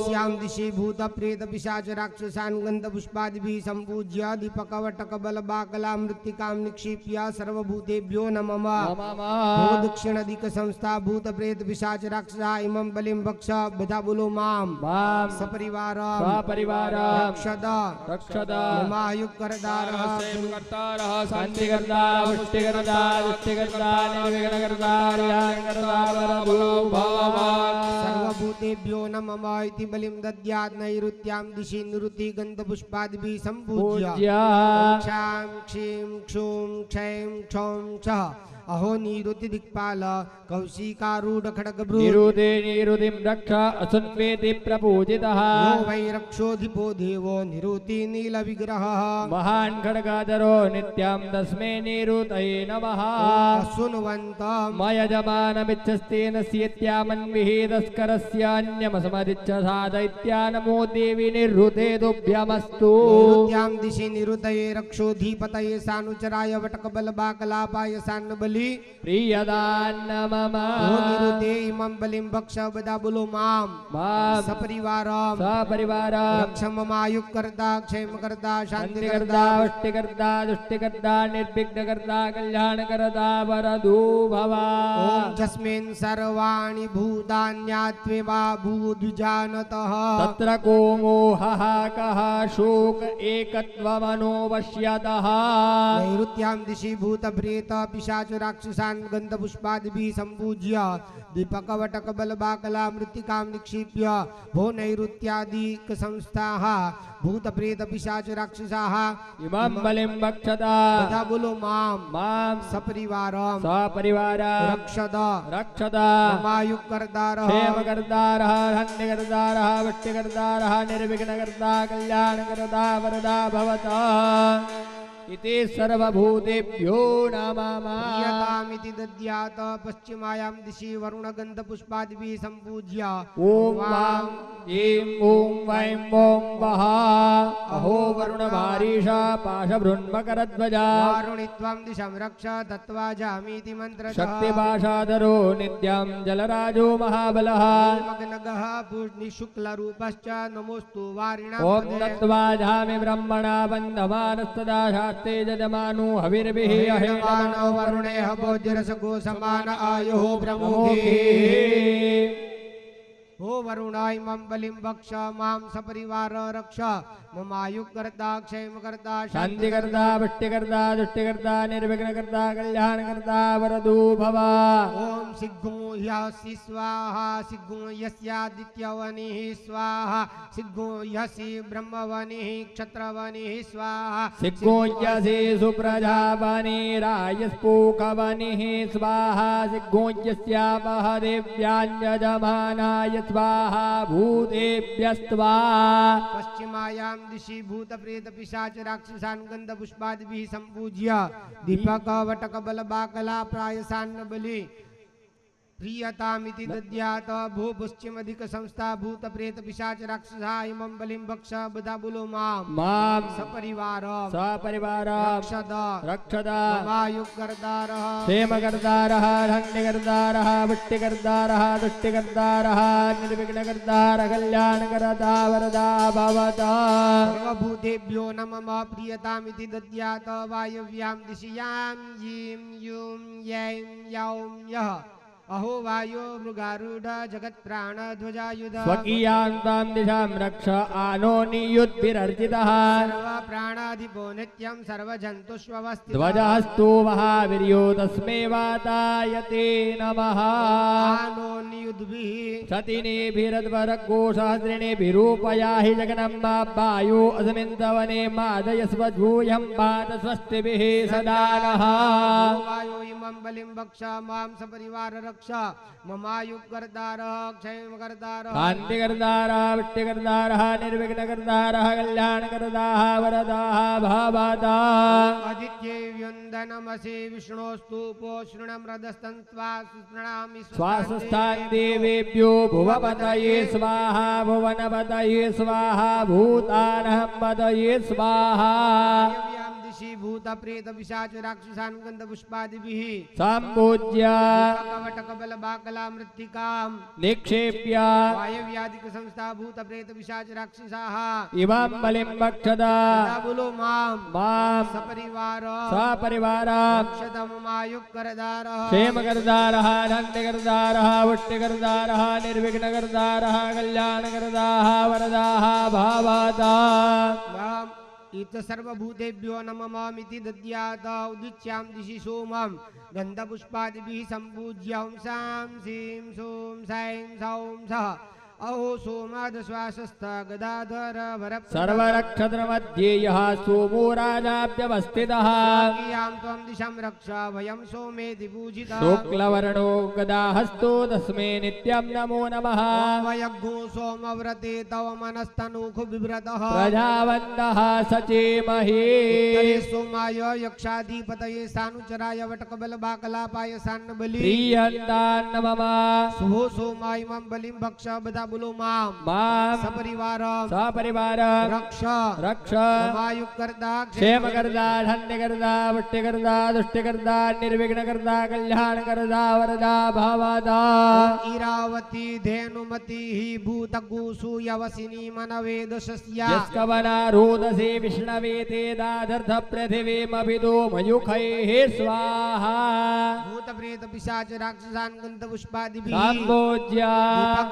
Speaker 2: श्यां दिशि भूतप्रेत पिशाच राक्षसान् गन्धपुष्पादिभिः सम्पूज्य दीपकवटकबलबाकला मृत्तिकां निक्षिप्य सर्वभूतेभ्यो नमः भो दक्षिणदिक् संस्था भूतप्रेत पिशाच राक्षसा इमं बलिं भक्ष बधा बोलो माम
Speaker 1: माम
Speaker 2: सपरिवारम
Speaker 1: सपरिवारम
Speaker 2: रक्षद
Speaker 1: रक्षद
Speaker 2: ममायुक्कर्तारः
Speaker 5: क्षेमकर्तारः
Speaker 1: शान्तिकर्ता पुष्टिकर्ता तुष्टिकर्ता निर्विघ्नकर्ता कल्याणकर्ता वरदो भव
Speaker 2: सर्वभूतेभ्यो नमः इति बलिं दद्यात् नैऋत्यां दिशि निरुति गन्धपुष्पादिभिः सम्पूज्य
Speaker 1: पूज्य
Speaker 2: क्षां क्षीं क्षूं क्षैं क्षौं छः अहो निरुति दिक्पाल कौशिकारूढ खड्गभ्रू
Speaker 1: निरुते निरुतिं रक्ष असुन्वेति प्रपूजितः
Speaker 2: यो वै रक्षोधिपो देवो निरुति नीलविग्रहः
Speaker 1: महान् खड्गाधरो नित्यं तस्मै निरुतये नमः
Speaker 2: सुन्वन्तं
Speaker 1: मयजमानमिच्छस्तेन स्येत्यामन्विहितस्करस्यान्यमसमदिच्छ साधयित्या नमो देवी निरुते तुभ्यमस्तु
Speaker 2: निरुत्यां दिशि निरुतये रक्षोधिपतये सानुचराय वटकबलबाकलापाय सान्नबली
Speaker 1: प्रियदान्नमः
Speaker 2: ओ निरुते इमं बलिं भक्ष बदा बोलो माम
Speaker 1: माम
Speaker 2: सपरिवारम
Speaker 1: सपरिवारम
Speaker 2: रक्षममायुक्कर्ता क्षेमकर्ता
Speaker 1: शान्तिकर्ता
Speaker 2: शान्तिकर्ता
Speaker 1: पुष्टिकर्ता तुष्टिकर्ता निर्विघ्नकर्ता कल्याणकर्ता वरदो भव
Speaker 2: ओम जस्मिन् सर्वाणि भूतान्यात्वेवा भूद्विजानतः
Speaker 1: तत्र को मोहः कः शोक एकत्वमनोवश्यतः
Speaker 2: नैऋत्यां दिशि भूतप्रेत पिशाच राक्षसान् गन्धपुष्पादिभिः सम्पूज्य दीपकवटकबलबाकला मृत्तिकां निक्षिप्य भो नैऋत्यादिक संस्थाः भूतप्रेत पिशाच राक्षसाः
Speaker 1: इमं बलिं भक्षता
Speaker 2: बधा बोलो माम
Speaker 1: मां
Speaker 2: सपरिवारम
Speaker 1: सपरिवारं
Speaker 2: रक्षद
Speaker 1: रक्षत
Speaker 2: ममायुक्कर्तारः
Speaker 1: क्षेमकर्तारः शान्तिकर्तारः पुष्टिकर्तारः निर्विघ्नकर्ता कल्याणकर्ता वरदा भवता इति सर्वभूतेभ्यो नमः
Speaker 2: प्रियतामिति दद्यात् पश्चिमायां दिशि वरुणगन्धपुष्पादिभिः सम्पूज्य
Speaker 1: ॐ वां ऐं ॐ वैं ॐ वः अहो वरुणवारीषा पाशभृन्मकरध्वजा
Speaker 2: वारुणित्वं दिशं रक्ष दत्त्वा जामीति मन्त्रतः
Speaker 1: शक्तिपाशाधरो नित्यं जलराजो महाबलः
Speaker 2: मग्नगः निशुक्लरूपश्च नमोऽस्तु वारिणां
Speaker 1: ॐ
Speaker 2: पदे।
Speaker 1: दत्त्वा जामि ब्रह्मणा बन्धमानस्तदा शास्ते जजमानो हविर्भिः
Speaker 2: हेणमानो वरुणेह भोज्यरसगो समान आयुः ब्रह्मोभिः हो वरुणाय मम बलिं बक्ष मां सपरिवार रक्ष ममायुक्कर्ता क्षेमकर्ता
Speaker 1: शान्तिकर्ता पुष्टिकर्ता दुष्टिकर्ता निर्विघ्नकर्ता कल्याणकर्ता वरदो भव
Speaker 2: ओम सिद्धो यसि स्वाहा सिद्धो यस्यादित्यवनिः स्वाहा सिद्धो यसि ब्रह्मवनिः क्षत्रवनिः स्वाहा
Speaker 1: सिद्धोज्यसे सुप्रजावनिरायस्पूकवनिः स्वाहा सिद्धोज्यस्यापः देव्याञ्जमानाय स्वाहा भूतेभ्यस्त्वा
Speaker 2: पश्चिमायां दिशि भूत प्रेत पिशाच राक्षसान् गंध पुष्पादिभिः सम्पूज्य दीपक वटक बल बाकला प्रायसान्न बलि प्रियतामिति दद्यात् भू पश्चिमधिक संस्था भूत प्रेत पिशाच राक्षसा इमं बलिं भक्ष बधा बोलो मां सपरिवार
Speaker 1: सपरिवार रक्षद
Speaker 2: ममायुक्कर्तारः
Speaker 1: क्षेमकर्तारः धन्यकर्तारः पुष्टिकर्तारः तुष्टिकर्तारः निर्विघ्नकर्तारः कल्याणकर्ता वरदा भवता
Speaker 2: सर्वभूतेभ्यो नमः प्रियतामिति दद्यात् वायव्यां दिशि यां यीं यूं यैं यौं यः अहो वायो मृगारूढ जगत्प्राण ध्वजायुध
Speaker 1: स्वकीयान्तां दिशां रक्ष आनो नियुद्भिरर्जितः
Speaker 2: सर्व प्राणाधिपो नित्यं सर्वजन्तुष्वस्थितः
Speaker 1: ध्वजहस्तु महावीर्यो तस्मै वातायते नमः
Speaker 2: आनो नियुद्भिः
Speaker 1: सतिनेभिरध्वरघोषहस्रिणेभिरूपयाहि जगदम्बा वायो अस्मिन् तवने मादयस्वभूयं पात स्वस्तिभिः सदा नः
Speaker 2: वायो इमं बलिं भक्ष मां सपरिवार रक्ष ममायुक्कर्तारः क्षेमकर्तारः
Speaker 1: शान्तिकर्तारः पुष्टिकर्तारः निर्विघ्नकर्तारः कल्याणकर्ताः वरदाः भवता
Speaker 2: आदित्ये व्यन्दनमसि विष्णोस्तु पोषृणं रदस्तन्त्वा सुस्मृणामि
Speaker 1: स्वासस्थान देवेभ्यो भुवपतये स्वाहा भुवनपतये स्वाहा भूतानः पतये स्वाहा
Speaker 2: वायव्यां दिशि भूत प्रेत पिशाच राक्षसान् गन्ध पुष्पादिभिः
Speaker 1: सम्पूज्य
Speaker 2: कवटक बल बाकला मृत्तिकां
Speaker 1: निक्षेप्य
Speaker 2: वायव्यादिक संस्था भूत प्रेत पिशाच राक्षसाः
Speaker 1: इमं बलिं भक्षत
Speaker 2: सदा बोलो मां
Speaker 1: सपरिवार
Speaker 2: सपरिवार रक्षत ममायुक्कर्तारः
Speaker 1: क्षेमकर्तारः धन्यकर्तारः पुष्टिकर्तारः निर्विघ्नकर्तारः कल्याणकर्ताः वरदाः भवता
Speaker 2: इत सर्वभूतेभ्यो नममामिति दद्यात् उदिच्यां दिशि सोमं गन्धपुष्पादिभिः सम्पूज्य ॐ सां सीं सूं सैं सौं सः अहो सोमादश्वासस्थ गदाधर वरप्
Speaker 1: सर्वरक्षत्रमध्ये यः सोमो राजाभ्यवस्थितः
Speaker 2: यां त्वं दिशं रक्ष वयं सोमेति पूजितः
Speaker 1: शुक्लवर्णो गदाहस्तो तस्मै नित्यं नमो नमः
Speaker 2: वयग्गो सोमव्रते तव मनस्तनूखु बिभ्रतः
Speaker 1: प्रजावन्तः सचेमहि
Speaker 2: उत्तरे सोमाय यक्षाधिपतये सानुचराय वटकबल बाकलापाय सान्न बलि
Speaker 1: प्रियन्तान् मम
Speaker 2: शुभो सोमाय मम बलिं भक्ष बधा बोलो मां सपरिवार रक्ष ममायुक्कर्ता
Speaker 1: क्षेमकर्ता धन्यकर्ता पुष्टिकर्ता तुष्टिकर्ता निर्विघ्नकर्ता कल्याणकर्ता वरदा भवता
Speaker 2: इरावती धेनुमतिः भूतगुसु यवसिनी मनवेदशस्या
Speaker 1: यस्कवना रोदसे विष्णवे ते दादर्थ पृथिवीमभिदो मयूखैः स्वाहा
Speaker 2: भूतप्रेत पिशाच राक्षसान् गन्ध पुष्पादिभिः
Speaker 1: सम्पूज्य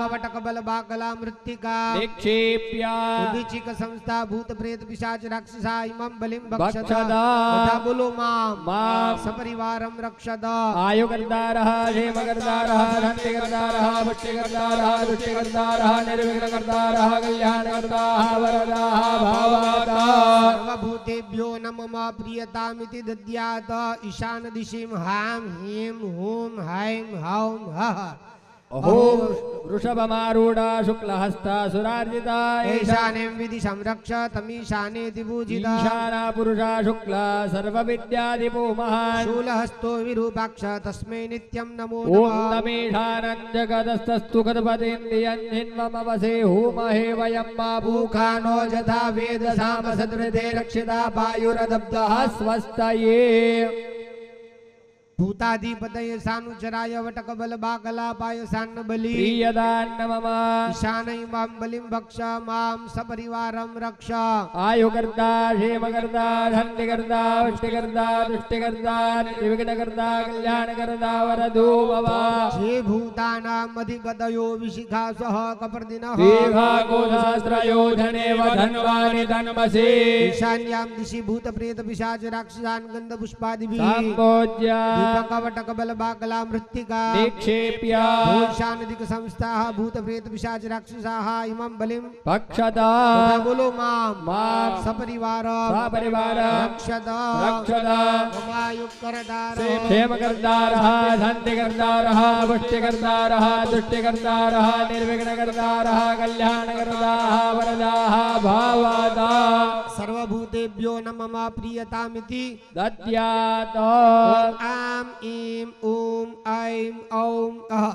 Speaker 2: कवटक बल बाकला मृत्तिका
Speaker 1: निक्षेप्य
Speaker 2: उदीचिक संस्था भूत प्रेत पिशाच राक्षसा इमं बलिं भक्षत
Speaker 1: भक्षत
Speaker 2: तथा बोलो मां
Speaker 1: मां
Speaker 2: सपरिवारं रक्षत
Speaker 1: आयुकर्तारः क्षेमकर्तारः धन्यकर्तारः पुष्टिकर्तारः तुष्टिकर्तारः निर्विघ्नकर्तारः कल्याणकर्ताः वरदाः भवता
Speaker 2: सर्वभूतेभ्यो नमः प्रियतामिति दद्यात् ईशान दिशिं हां ह्रीं हूं हैं हौं हः
Speaker 1: अहो वृषभमारूढा शुक्लहस्ता सुरार्जिता
Speaker 2: ऐशानें विधि संरक्ष तमीशानेति पूजिता
Speaker 1: ईशाना पुरुषा शुक्ला सर्वविद्यादिपो महान्
Speaker 2: शूलहस्तो विरूपाक्ष तस्मै नित्यं नमो
Speaker 1: ॐ
Speaker 2: नमः
Speaker 1: नमेषानं जगदस्तस्तु गणपतिन्दियन्निन्वमवसे होमहे वयं मा
Speaker 2: भूखानो यथा वेद सामसदृते रक्षिता वायुरदब्धः
Speaker 1: स्वस्तये
Speaker 2: भूताधिपतये सानुचराय वटकबल बाकलापाय सान्नबली
Speaker 1: प्रियदान्न मम
Speaker 2: ईशानै मां बलिं भक्ष मां सपरिवारं रक्ष
Speaker 1: आयुकर्ता क्षेमकर्ता धन्यकर्ता वृष्टिकर्ता तुष्टिकर्ता निर्विघ्नकर्ता कल्याणकर्ता वरदो भव
Speaker 2: जे भूतानाम् अधिगतयो विशिखा सह कपर्दिनः
Speaker 1: दीर्घाकोसहस्रयोजनेव धन्वानि धन्वसे
Speaker 2: ईशान्यां दिशि भूतप्रेत पिशाच राक्षसान् गन्धपुष्पादिभिः
Speaker 1: सम्भोज्य
Speaker 2: कवटकबल बाकला मृत्तिका
Speaker 1: निक्षेप्य
Speaker 2: ईशानदिक संस्थाः भूतप्रेत पिशाच राक्षसाः इमं बलिं
Speaker 1: भक्षता
Speaker 2: तथा बोलो मां
Speaker 1: मां
Speaker 2: सपरिवारं
Speaker 1: सपरिवारं
Speaker 2: रक्षत
Speaker 1: रक्षता
Speaker 2: ममायुक्करदार
Speaker 1: क्षेमकर्तारः शान्तिकर्तारः पुष्टिकर्तारः तुष्टिकर्तारः निर्विघ्नकर्तारः कल्याणकर्ताः वरदाः भावादा
Speaker 2: सर्वभूतेभ्यो न मम प्रियतामिति
Speaker 1: दद्यात्
Speaker 2: आम ईं ऊं ऐं औं अः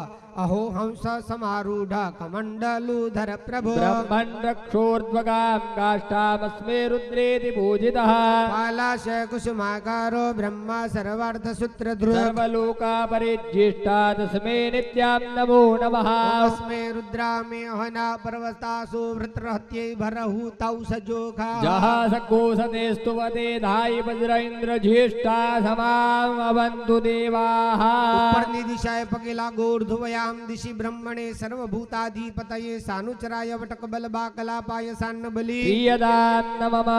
Speaker 2: अहो हंस समारूढ कमण्डलूधर प्रभो
Speaker 1: ब्रह्मन् रक्षोर्ध्वगां काष्ठामस्मे रुद्रेति पूजितः
Speaker 2: पालाशय कुसुमाकारो ब्रह्मा सर्वार्थसूत्रधृ
Speaker 1: सर्वलोकापरिज्येष्टा तस्मै नित्यां नमो नमः
Speaker 2: अस्मै रुद्रामे हना पर्वतासु वृत्रहत्यै भरहूतौ सजोखा
Speaker 1: जहासकोसते स्तुवते धायि वज्र इन्द्र ज्येष्ठा समावन्तु देवाः
Speaker 2: उपरनी दिशाए पकेला गोर्धवयां दिशि ब्रह्मणे सर्वभूताधिपतये सानुचराय वटकबल बाकलापाय सान्नबली
Speaker 1: प्रियदान्न मम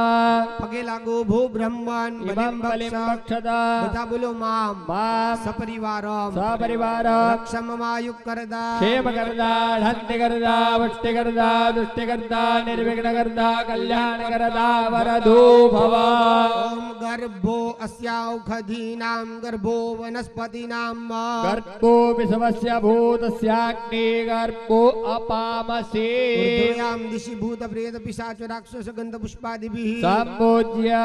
Speaker 2: पकेला गो भो ब्रह्मन्
Speaker 1: इमं बलिं
Speaker 2: बलिं
Speaker 1: भक्षत
Speaker 2: बता बोलो मां
Speaker 1: मां
Speaker 2: सपरिवारं
Speaker 1: सपरिवारं
Speaker 2: रक्ष ममायुक्करदा
Speaker 1: क्षेमकर्ता शान्तिकर्ता पुष्टिकर्ता तुष्टिकर्ता निर्विघ्नकर्ता कल्याणकर्ता वरदो भव
Speaker 2: ॐ गर्भो अस्याौषधीनां गर्भो वनस्पतीनां
Speaker 1: गर्भो विश्वस्य भूतस्याग्नि गर्भो अपामसे
Speaker 2: ऊर्ध्वयां दिशि भूतप्रेत पिशाच राक्षस गन्धपुष्पादिभिः
Speaker 1: सम्पूज्य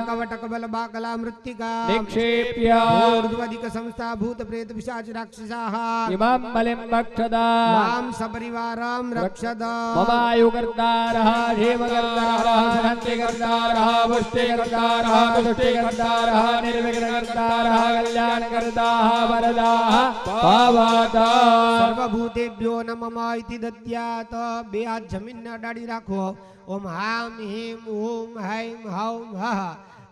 Speaker 2: कवटकबल बाकला मृत्तिका
Speaker 1: निक्षेप्य
Speaker 2: ऊर्ध्वदिक संस्था भूतप्रेत पिशाच राक्षसाः
Speaker 1: इमं बलिं भक्षत
Speaker 2: मां सपरिवारं रक्षत
Speaker 1: ममायुकर्तारः क्षेमकर्तारः शान्तिकर्तारः पुष्टिकर्तारः तुष्टिकर्तारः निर्विघ्नकर्तारः कल्याणकर्ताः वरदाः भावाता
Speaker 2: सर्वभूतेभ्यो न मम इति दद्यात् બે હાથ જમીનને અડાડી રાખો ઓમ હામ હીમ ઓમ હૈમ હૌમ હઃ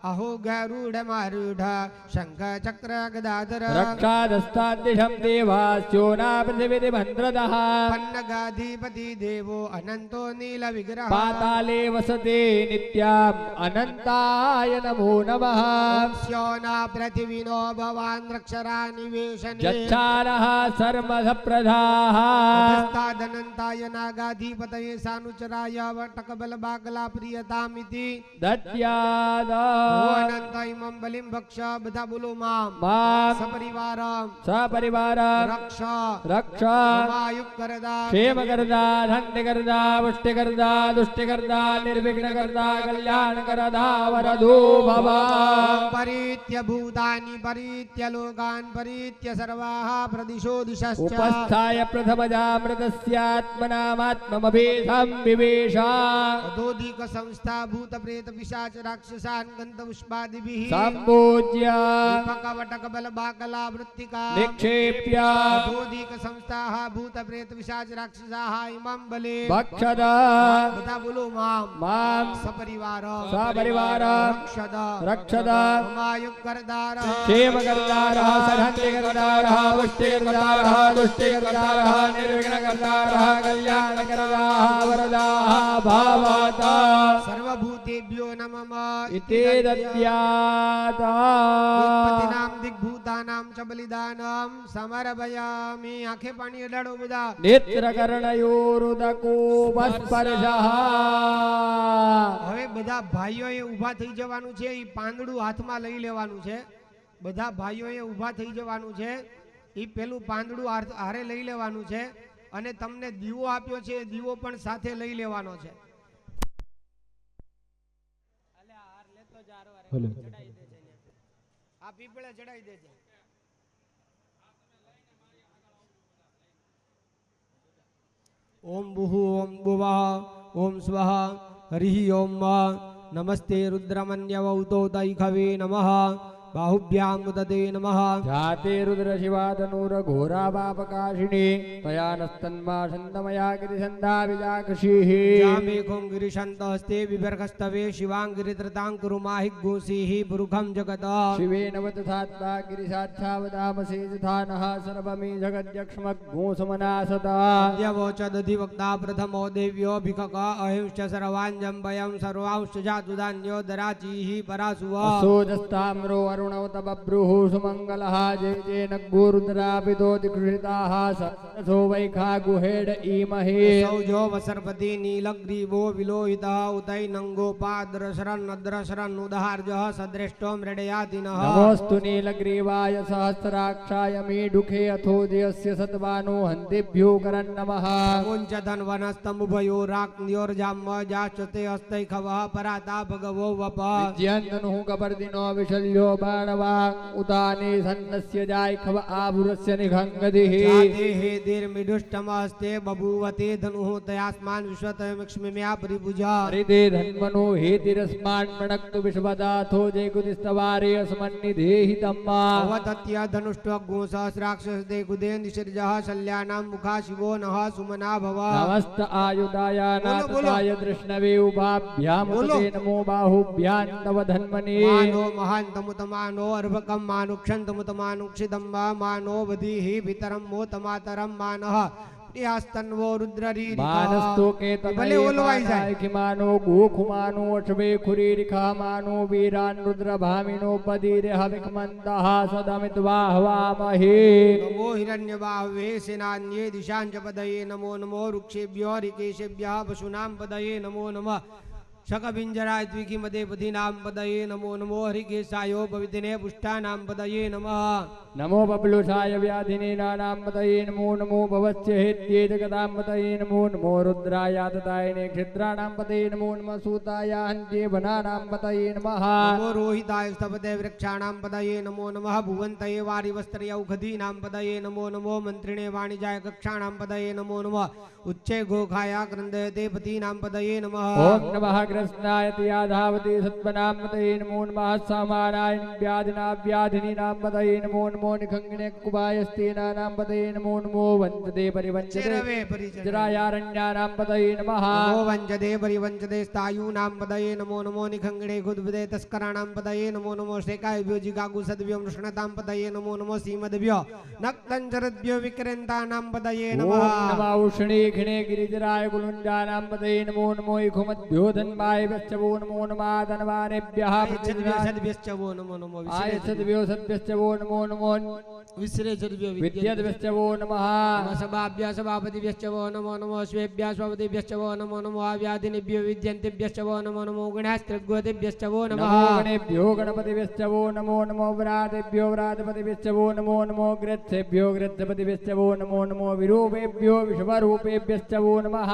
Speaker 2: अहो गरुडमारूढ शङ्ख चक्र गदाधर
Speaker 1: रक्षादस्ताद्दिशं देवास्योना पृथिवीति मन्त्रदः
Speaker 2: पन्नगाधिपति देवो अनन्तो नीलविग्रह
Speaker 1: पाताले वसते नित्याम् अनन्ताय नमो नमः
Speaker 2: स्योना पृथिविनो भवान् रक्षरा निवेशने
Speaker 1: जच्छानः सर्वसप्रधाः
Speaker 2: तस्तादनन्ताय नागाधिपतये सानुचराय वटकबल बाकला प्रियतामिति
Speaker 1: दद्याद
Speaker 2: अनंत इमं बलिं भक्ष बधा बोलो मां
Speaker 1: मां
Speaker 2: सपरिवारं
Speaker 1: सपरिवारं
Speaker 2: रक्ष
Speaker 1: रक्ष
Speaker 2: ममायुक्करदा
Speaker 1: क्षेमकर्ता धन्यकर्ता पुष्टिकर्ता तुष्टिकर्ता निर्विघ्नकर्ता कल्याणकर्ता वरदो भव
Speaker 2: परित्य भूतानि परित्य लोकान् परित्य सर्वाः प्रदिशो दिशश्च
Speaker 1: उपस्थाय प्रथमजामृतस्यात्मनामात्ममभेदं विवेश
Speaker 2: अधोधिक संस्था भूत प्रेत पिशाच राक्षसान् गन्धपुष्पादिभिः
Speaker 1: सम्पूज्य
Speaker 2: दीपकवटकबल बाकला वृत्तिका
Speaker 1: निक्षेप्य
Speaker 2: अधोधिक संस्थाः भूत प्रेत पिशाच राक्षसाः इमं बले
Speaker 1: भक्षत
Speaker 2: बता बोलो मां
Speaker 1: मां
Speaker 2: सपरिवारं
Speaker 1: सपरिवारं
Speaker 2: रक्षद
Speaker 1: रक्षत
Speaker 2: ममायुक्करदारः
Speaker 1: क्षेमकर्तारः शान्तिकर्तारः पुष्टिकर्तारः तुष्टिकर्तारः निर्विघ्नकर्तारः कल्याणकर्ताः वरदाः भावाता
Speaker 2: सर्वभूतेभ्यो न मम
Speaker 1: इति दद्यात्
Speaker 2: उत्पत्तिनां दिग्भूतानां च बलिदानं समर्पयामि आंखे पाणी अडाडो બધા
Speaker 1: नेत्रकर्णयोरुदकोपस्पर्शः
Speaker 2: હવે બધા ભાઈઓએ ઊભા થઈ જવાનું છે ઈ પાંદડું હાથમાં લઈ લેવાનું છે બધા ભાઈઓએ ઊભા થઈ જવાનું છે એ પેલું પાંદડું હારે લઈ લેવાનું છે અને તમને દીવો આપ્યો છે એ દીવો પણ સાથે લઈ લેવાનો છે. આ પીપળે ચડાઈ દેજે. ઓમ બુહુ ઓમ ભુવઃ ઓમ સ્વઃ હરિ ઓમ નમસ્તે રુદ્રમન્યવૌતો દૈખવે નમઃ બાહુભ્યામ મુદતે નમઃ.
Speaker 1: જાતે રુદ્ર શિવાદનુર ઘોરા પાપકાશિની તયાનસ્તન્મા છંદમયા ગિરિછંદા વિજાક્ષીઃ.
Speaker 2: જામેખું ગિરિશંત હસ્તે વિભર્ગસ્તવે શિવાંગિરિત્રતાં કુરુ માહિગુંસીઃ પુરુખમ જગત.
Speaker 1: શિવેન વતથાત્મા ગિરિશાચ્છાવદામસે જથાનઃ સર્વમી જગદ્યક્ષ્મગ્ગુંસમનાસતા.
Speaker 2: દ્યવોચદધિવક્તા પ્રથમો દેવ્યો ભિખક અહિંશ્ચ સર્વાંજં વયં સર્વાંશ્ચ જાતુદાન્યો દરાચીઃ પરાસુવ.
Speaker 1: અસોજસ્તાम्रो અરુણવત બભ્રુઃ સુમંગલઃ જય જેન ગુરુદ્રાપિતો દિક્ષિતાઃ સરસો વૈખા ગુહેડ ઈમહે.
Speaker 2: સૌજો વસર્પતિ નીલગ્રીવો વિલોહિતઃ ઉતૈનંગોપાદ્રશરન્નદ્રશરન્ન ઉદહાર્જઃ સદ્રષ્ટો મૃડયાતિનઃ.
Speaker 1: નમોસ્તુ નીલગ્રીવાય સહસ્રાક્ષાય મીઢુખે અથોજયસ્ય સત્વાનો હંતિભ્યો કરન નમઃ.
Speaker 2: મુંચ ધન્વનસ્તંભયો રાક્ન્યોર્જામ્મ જાશ્ચતે હસ્તૈખવઃ પરાતા ભગવો વપ.
Speaker 1: વિજ્યંતનુઃ કપર્દિનો વિશલ્યો બાણવા ઉદાને સન્નસ્ય જાયખવ આભુરસ્ય નિઘંગદિઃ.
Speaker 2: જાતે હેતિર્મિડુષ્ટમસ્તે બભૂવતે ધનુઃ તયાસ્માન વિશ્વતયમક્ષ્મ્યા પરિભુજા.
Speaker 1: હરિતે ધન્વનો હેતિરસ્માન મણક્તુ વિશ્વદાથો જયકુતિસ્તવારે અસ્મન્નિધેહિ તમ્મા.
Speaker 2: અવતત્ય ધનુષ્ટ્વગું સહસ્રાક્ષસદે ગુદેન્દ્રશિરજઃ શલ્યાનાં મુખા શિવો નઃ સુમના ભવ.
Speaker 1: નમસ્ત આયુધાયાનાથાય દૃષ્ણવે ઉભાભ્યામ
Speaker 2: બોલો.
Speaker 1: તે નમો બાહુભ્યામ તવ ધન્વને.
Speaker 2: માનો મહાંતમુતમાનો અર્ભકમ માનુક્ષંતમુતમાનુક્ષિતમ માનો વધીઃ ભીતરમ મોતમાતરમ માનઃ પ્રિયાસ્તન્વો રુદ્રરી.
Speaker 1: માનસ્તો કે
Speaker 2: ભલે ઓલવાઈ જાય.
Speaker 1: તનયમાનો ગોખુમાનો અશ્વે ખુરીરિખામાનો વીરાન રુદ્ર ભામિનો પદીરે હવિકમંતઃ સદમિત્વા હવામહે.
Speaker 2: નમો હિરણ્યબાહવે સેનાન્યે દિશાંચ પદયે નમો નમો વૃક્ષેભ્યો રિકેશેભ્યઃ પશુનાં પદયે નમો નમઃ. શકપિંજરાય દ્વિખિમદે પદીનાં પદયે નમો નમો હરિકેશાયો પવિત્રને પુષ્ટાનાં પદયે નમઃ.
Speaker 1: નમો બબલુષાય વ્યાધિનીનાનાં પતયે નમો નમો ભવસ્ય હેત્યે જગતાં પતયે નમો નમો રુદ્રાયાતતાયને ક્ષેત્રાણાં પતયે નમો નમઃ સૂતાયા હન્ત્યે વનાનાં પતયે નમઃ.
Speaker 2: નમો રોહિતાય સ્તપતે વૃક્ષાણાં પદયે નમો નમઃ. ભુવંતયે વારિવસ્ત્રયૌખધીનાં પદયે નમો નમો. મંત્રિણે વાણિજાય કક્ષાણાં પદયે નમો નમઃ. ઉચ્ચે ગોખાયા ક્રંદયતે પતીનાં પદયે નમઃ.
Speaker 1: ઓમ નમઃ કૃષ્ણાય તિયાધાવતી સત્વનાં પતયે નમો નમઃ. સામાનાય વ્યાધિનાં પતયે નમો નમો. નિખંગિને કુબાયસ્તેનાનાં પતયે નમો નમો. વંચતે પરિવંચતે
Speaker 2: ચેરવે પરિચરવે.
Speaker 1: જરાયારણ્યાનાં પતયે નમઃ.
Speaker 2: નમો વંચદે પરિવંચદે સ્થાયુનાં પદયે નમો નમો. નિખંગણે ખુદ્બદે તસ્કરાણાં પદયે નમો નમો. શેકાયભ્યો જિગાગુસદ્ભ્યો મૃષ્ણતાં પદયે નમો નમો. સીમદ્ભ્યો નક્તંચરદ્ભ્યો વિક્રેન્તાનાં પદયે
Speaker 1: ઓમ
Speaker 2: નમઃ.
Speaker 1: નમઃ ઉષ્ણી ખિણે ગિરિજરાય કુલુંજાનાં પતયે નમો નમો. ઇખુમદ્ભ્યો ધન્વાય વચ્ચવો નમો નમઃ. ધનવાનેભ્યઃ
Speaker 2: સદ્ભ્યશ્ચ વો નમો નમો.
Speaker 1: આયસદ્ભ્યો સદ્ભ્યશ્ચવો નમો નમો.
Speaker 2: વિશ્રેષદ્ભ્યો
Speaker 1: વિદ્યાદ્ભ્યશ્ચવો નમઃ.
Speaker 2: સભાભ્ય સભાપતિભ્યશ્ચ વો નમો નમો. સ્વેભ્ય સ્વપતિભ્યશ્ચ વો નમો નમો. વ્યાધિનિભ્યો વિદ્યન્તિભ્યશ્ચ વો નમો નમો. ગણાસ્ત્રગોતિભ્યશ્ચ વો નમઃ.
Speaker 1: નમો ગણેભ્યો ગણપતિભ્યશ્ચ વો નમો નમો. વ્રાતેભ્યો વ્રાતપતિભ્યશ્ચ વો નમો નમો. ગ્રથેભ્યો ગ્રથપતિભ્યશ્ચ વો નમો નમો. વિરૂપેભ્યો વિશ્વરૂપેભ્યશ્ચ વો નમઃ.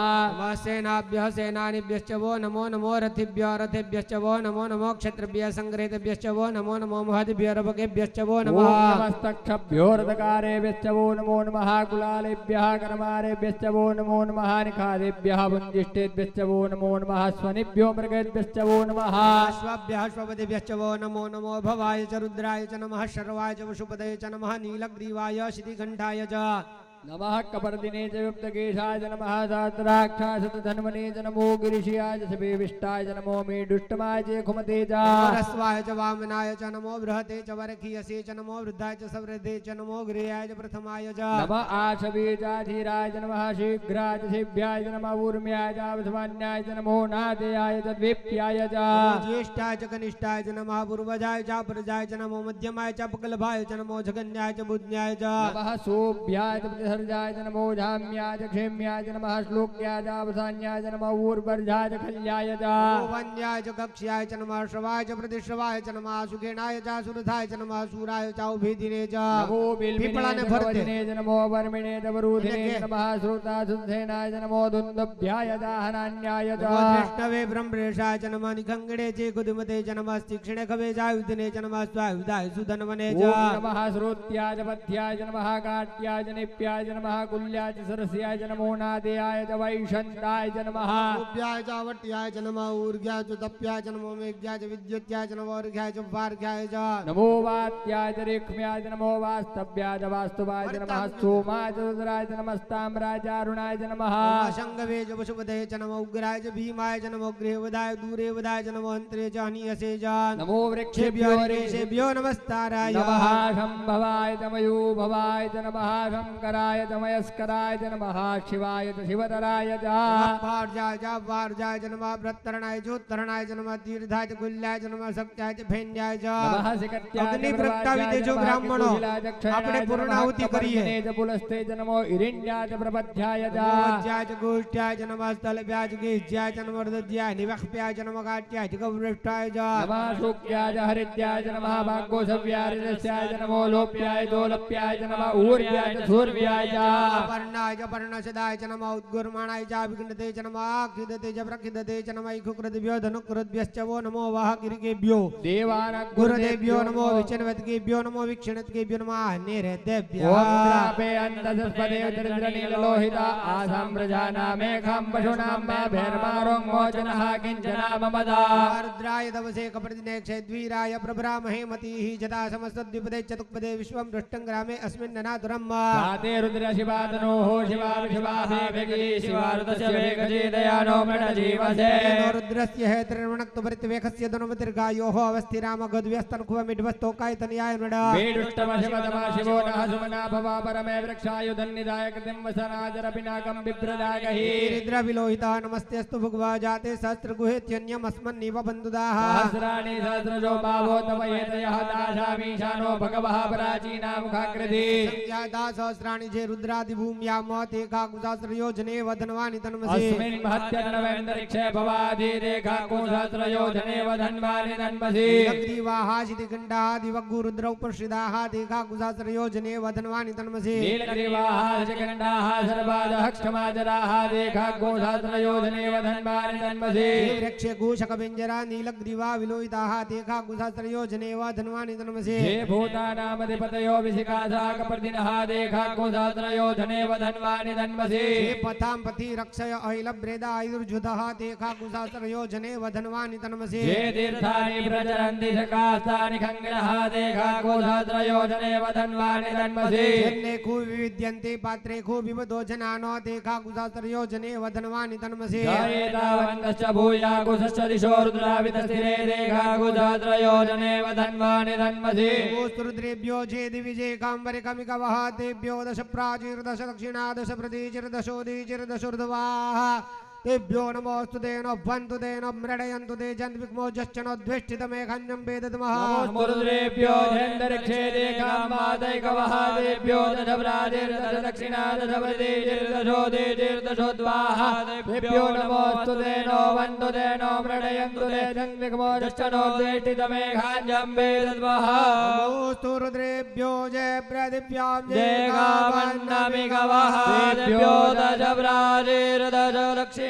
Speaker 2: સેનાભ્ય સેનાનિભ્યશ્ચ વો નમો નમો. રથિભ્યો રથેભ્યશ્ચ વો નમો નમો. ક્ષત્રભ્ય સંગ્રહિતભ્યશ્ચ વો નમો નમો. મહદ્ભ્યો રભકેભ્યશ્ચ વો
Speaker 1: ઓમ
Speaker 2: નમઃ.
Speaker 1: નમસ્તક્ષભ્યો રથકારેભ્યશ્ચ વો નમો નમઃ. કુલાલેભ્યઃ કર્મારેભ્યશ્ચ વો નમો નમઃ. નિખાદેભ્યઃ પુંજિષ્ટેભ્યશ્ચ વો નમો નમઃ. સ્વનિભ્યો મૃગેભ્યશ્ચ વો નમઃ.
Speaker 2: અશ્વભ્યઃ અશ્વપતિભ્યશ્ચ વો નમો નમો. ભવાય ચ રુદ્રાય ચ નમઃ. શર્વાય ચ વશુપતये ચ નમઃ. નીલગ્રીવાય શિતિકંઠાય ચ
Speaker 1: નમઃ. કપર્દિને ચ વિપ્તકેશાય નમઃ. સહસ્રાક્ષાસતધન્વને ચ નમો. ગિરિશિયાય ચ વિષ્ટાય ચ નમો. મીડુષ્ટમાય ચ ખુમતે ચ
Speaker 2: રસ્વાય ચ વામનાય ચ નમો. બૃહતે ચ વરખીયસે ચ નમો. વૃદ્ધાય ચ સવૃદ્ધે ચ નમો. ગૃહાય ચ પ્રથમાય ચ
Speaker 1: નમઃ. આશવીજાધીરાય ચ નમઃ. શીઘ્રાય ચ શિભ્યાય ચ નમઃ. ઊર્મ્યાય ચ વસવાન્યાય ચ નમો. નાદેયાય ચ દ્વિપ્યાય ચ
Speaker 2: જ્યેષ્ઠાય ચ કનિષ્ઠાય ચ નમઃ. પૂર્વજાય ચ પરજાય ચ નમો. મધ્યમાય ચ પકલભાય ચ નમો. જગન્યાય ચ બુદ્ધ્યાય ચ
Speaker 1: નમઃ. સોભ્યાય ચ सर्जाय नमो धाम्याय क्षेम्याय नमः श्लोक्याय अवसान्याय नमः ऊर्वर्जाय खल्याय च
Speaker 2: वन्याय च कक्ष्याय च नमः श्रवाय च प्रतिश्रवाय च नमः सुखेनाय च सुरथाय च नमः सूराय च उभेदिने च
Speaker 1: नमो
Speaker 2: पीपळाने
Speaker 1: बिल्बिने
Speaker 2: भरते
Speaker 1: वजने नमो वर्मिणे वरुधिने नमः श्रोता सुधेनाय नमो दुन्दभ्याय च हनान्याय च
Speaker 2: वृष्णवे ब्रह्मरेशाय च नमः निखङ्गणे च कुदुमते च नमः तीक्ष्णे खवे च युधिने च नमः स्वायुधाय सुधन्वने च
Speaker 1: ओम नमः श्रोत्याय च पथ्याय च नमः काट्याय च निप्याय च नमः कुल्याय च सरस्याय च नमो नादेयाय च वैशन्ताय च नमः
Speaker 2: उभ्याय च वट्याय च नमः ऊर्ध्याय च तप्याय च नमो मेघ्याय च विद्युत्याय च नमो अर्घ्याय च वार्घ्याय च
Speaker 1: नमो वात्याय च रेक्ष्म्याय च नमो वास्तव्याय च वास्तुवाय च नमः सोमाय च रुद्राय च नमस्ताम्राय च अरुणाय च नमः
Speaker 2: शंगवे च पशुपते च नमो उग्राय च भीमाय च नमो गृहवदाय दूरेवदाय च नमो अन्त्रे च हनीयसे च
Speaker 1: नमो वृक्षेभ्यो
Speaker 2: ऋषेभ्यो नमस्ताराय
Speaker 1: नमः शम्भवाय च मयूभवाय च नमः शङ्कराय च मयस्कराय च नमः शिवाय च शिवतराय च
Speaker 2: वार्जाय च वार्जाय च नमः व्रत्तरणाय च उत्तरणाय च नमः तीर्थाय च कुल्याय च नमः सत्याय च भेन्याय च
Speaker 1: नमः सिकत्याय च
Speaker 2: अग्नि प्रगटावी
Speaker 1: प्रवाच्याय च
Speaker 2: देजो
Speaker 1: नमः
Speaker 2: ब्राह्मणो
Speaker 1: किशोशिलाय च क्षयणाय
Speaker 2: આપણે
Speaker 1: च
Speaker 2: પૂર્ણાહુતિ
Speaker 1: नमः
Speaker 2: કરીએ
Speaker 1: कपर्दिने च पुलस्ते च नमो इरिण्याय च प्रपथ्याय च
Speaker 2: वज्याय च गोष्ठ्याय च नमः स्थलभ्याय च गेज्याय च नमः हृदयाय निवक्ष्याय च नमः काट्याय च गौरष्टाय च
Speaker 1: नमः शुक्याय च हरित्याय च नमः भाग्योसव्याय च नमो लोप्याय दोलप्याय च नमः ऊर्व्याय च सूर्व्याय च
Speaker 2: पर्णाय च पर्णसदाय च नमः उद्गुर्माणाय च विघ्नते च नमः खिदते च प्रखिदते च नमः इखुकृद्भ्यो धनुकृद्भ्यश्च वो नमो वाहकिरिकेभ्यो
Speaker 1: देवानां
Speaker 2: गुरुदेभ्यो नमो विचनवद्गेभ्यो नमो वीक्षणद्गेभ्यो नमः निरेभ्यो
Speaker 1: ओम द्रापे अंधस्पदे दरिद्रनीललोहिता आसां प्रजानामेघां पशूनां भैर्मारों मोचनः किञ्चना ममदा
Speaker 2: रुद्राय तवसे कपर्दिने क्षेद्वीराय प्रभरामहे मतिः जदा समस्तद्विपदे चतुक्पदे विश्वं दृष्टं ग्रामे अस्मिन् ननातुरम्
Speaker 1: साते रुद्र शिवातनोः शिवा विशिवा भेगी शिवारुतस्य वेगजे दयानो मृडजीवसे
Speaker 2: रुद्रस्य हेतृर्वणक्तुपरित्यवेखस्य धनुमतिर्गायोः अवस्थिराम गद्व्यस्तन्कुवमिड्वस्तोकायतनयाय मृड
Speaker 1: मेडुष्टमशिवतमा शिवो नः सुमना भवा परमे वृक्षायुधन्निधाय कृतिं वसनाजरपिनाकं बिभ्रदागहि
Speaker 2: रुद्रविलोहिता नमस्तेऽस्तु भगवा जाते सहस्रगुहेत्यन्यमस्मन्निव बन्धुदाः
Speaker 1: सहस्राणि सहस्रजो भावो तव एतयः दाशामीशानो भगवः प्राचीना मुखाकृति
Speaker 2: संख्याता सहस्राणि जे रुद्रादिभूम्यां ते काकुसहस्रयोजने वधन्वानि तन्मसे
Speaker 1: अस्मिन् महत्यन्नवेन्दरिक्षे भवाधिरेखा कोसहस्रयोजने वधन्वानि तन्मसि
Speaker 2: नीलग्रीवाहादिगण्डादिवग्गुरुद्रौ प्रसिदाः ते काकुसहस्रयोजने वधन्वानि तन्मसे
Speaker 1: नीलग्रीवाः शिखण्डाः सर्वादः क्षमाजराः रेखा कोसहस्रयोजने वधन्वानि तन्मसि
Speaker 2: वृक्षे घोषकविञ्जरा नीलग्रीवा विलोहिताः ते काकुसहस्रयोजने वधन्वानि तन्मसे
Speaker 1: हे भूतानामधिपतयो विशिखासा कपर्दिनः रेखा कोसहस्रयोजने वधन्वानि तन्मसि
Speaker 2: हे पथां पथि रक्षय अहिलभ्रेदा आयुर्जुधः ते काकुसहस्रयोजने वधन्वानि तन्मसे
Speaker 1: हे तीर्थानि प्रचरन्ति शकास्तानि खङ्गलः रेखा कोसहस्रयोजने वधन्वानि तन्मसि
Speaker 2: जन्नेखो विविद्यन्ते पात्रेखो विवदोजनानो ते काकुसहस्रयोजने वधन्वानि तन्मसे
Speaker 1: गायेतावन्तश्च भूयाकुशश्च दिशो रुद्रावितस्थिरे रेखा कोसहस्रयोजने वधन्वानि तन्मसि
Speaker 2: रुद्रेभ्यो जे दिविजय काम्बरे कमिकवः तेभ्यो दश प्राचीर्दश दक्षिणा दश प्रतीचिर्दशोदीचिर्दशोर्ध्वाः तेभ्यो नमोऽस्तु तेनो वन्तु तेनो मृडयन्तु ते जन्विग्मो जश्चनो द्वेष्टितमेघन्यं वेदतमः
Speaker 1: नमो रुद्रेभ्यो जयन्तरिक्षेदे कामादैकवः देभ्यो दशभ्राजिर्दश दक्षिणा दश प्रतीचिर्दशोदीचिर्दशोद्वाः तेभ्यो नमोऽस्तु तेनो वन्तु तेनो मृडयन्तु ते जन्विग्मो जश्चनो द्वेष्टितमेघान्यं वेदतमः
Speaker 2: नमोऽस्तु रुद्रेभ्यो जय प्रदीप्यां
Speaker 1: जय गावन्नमिकवः तेभ्यो दशभ्राजिर्दश दक्षिणा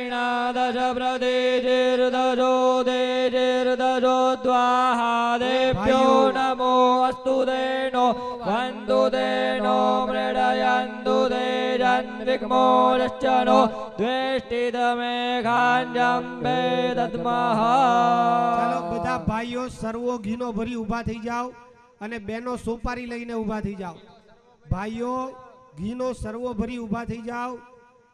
Speaker 1: दश प्रतीचिर्दशोदीचिर्दशोद्वाः तेभ्यो नमो अस्तु तेनो वन्तु तेनो मृडयन्तु ते जन्विग्मो जश्चनो द्वेष्टितमेघान्यं वेदतमः
Speaker 2: ચાલો બધા ભાઈઓ સર્વો ઘીનો ભરી ઊભા થઈ જાઓ અને બહેનો સોપારી લઈને ઊભા થઈ જાઓ ભાઈઓ ઘીનો સર્વો ભરી ઊભા થઈ જાઓ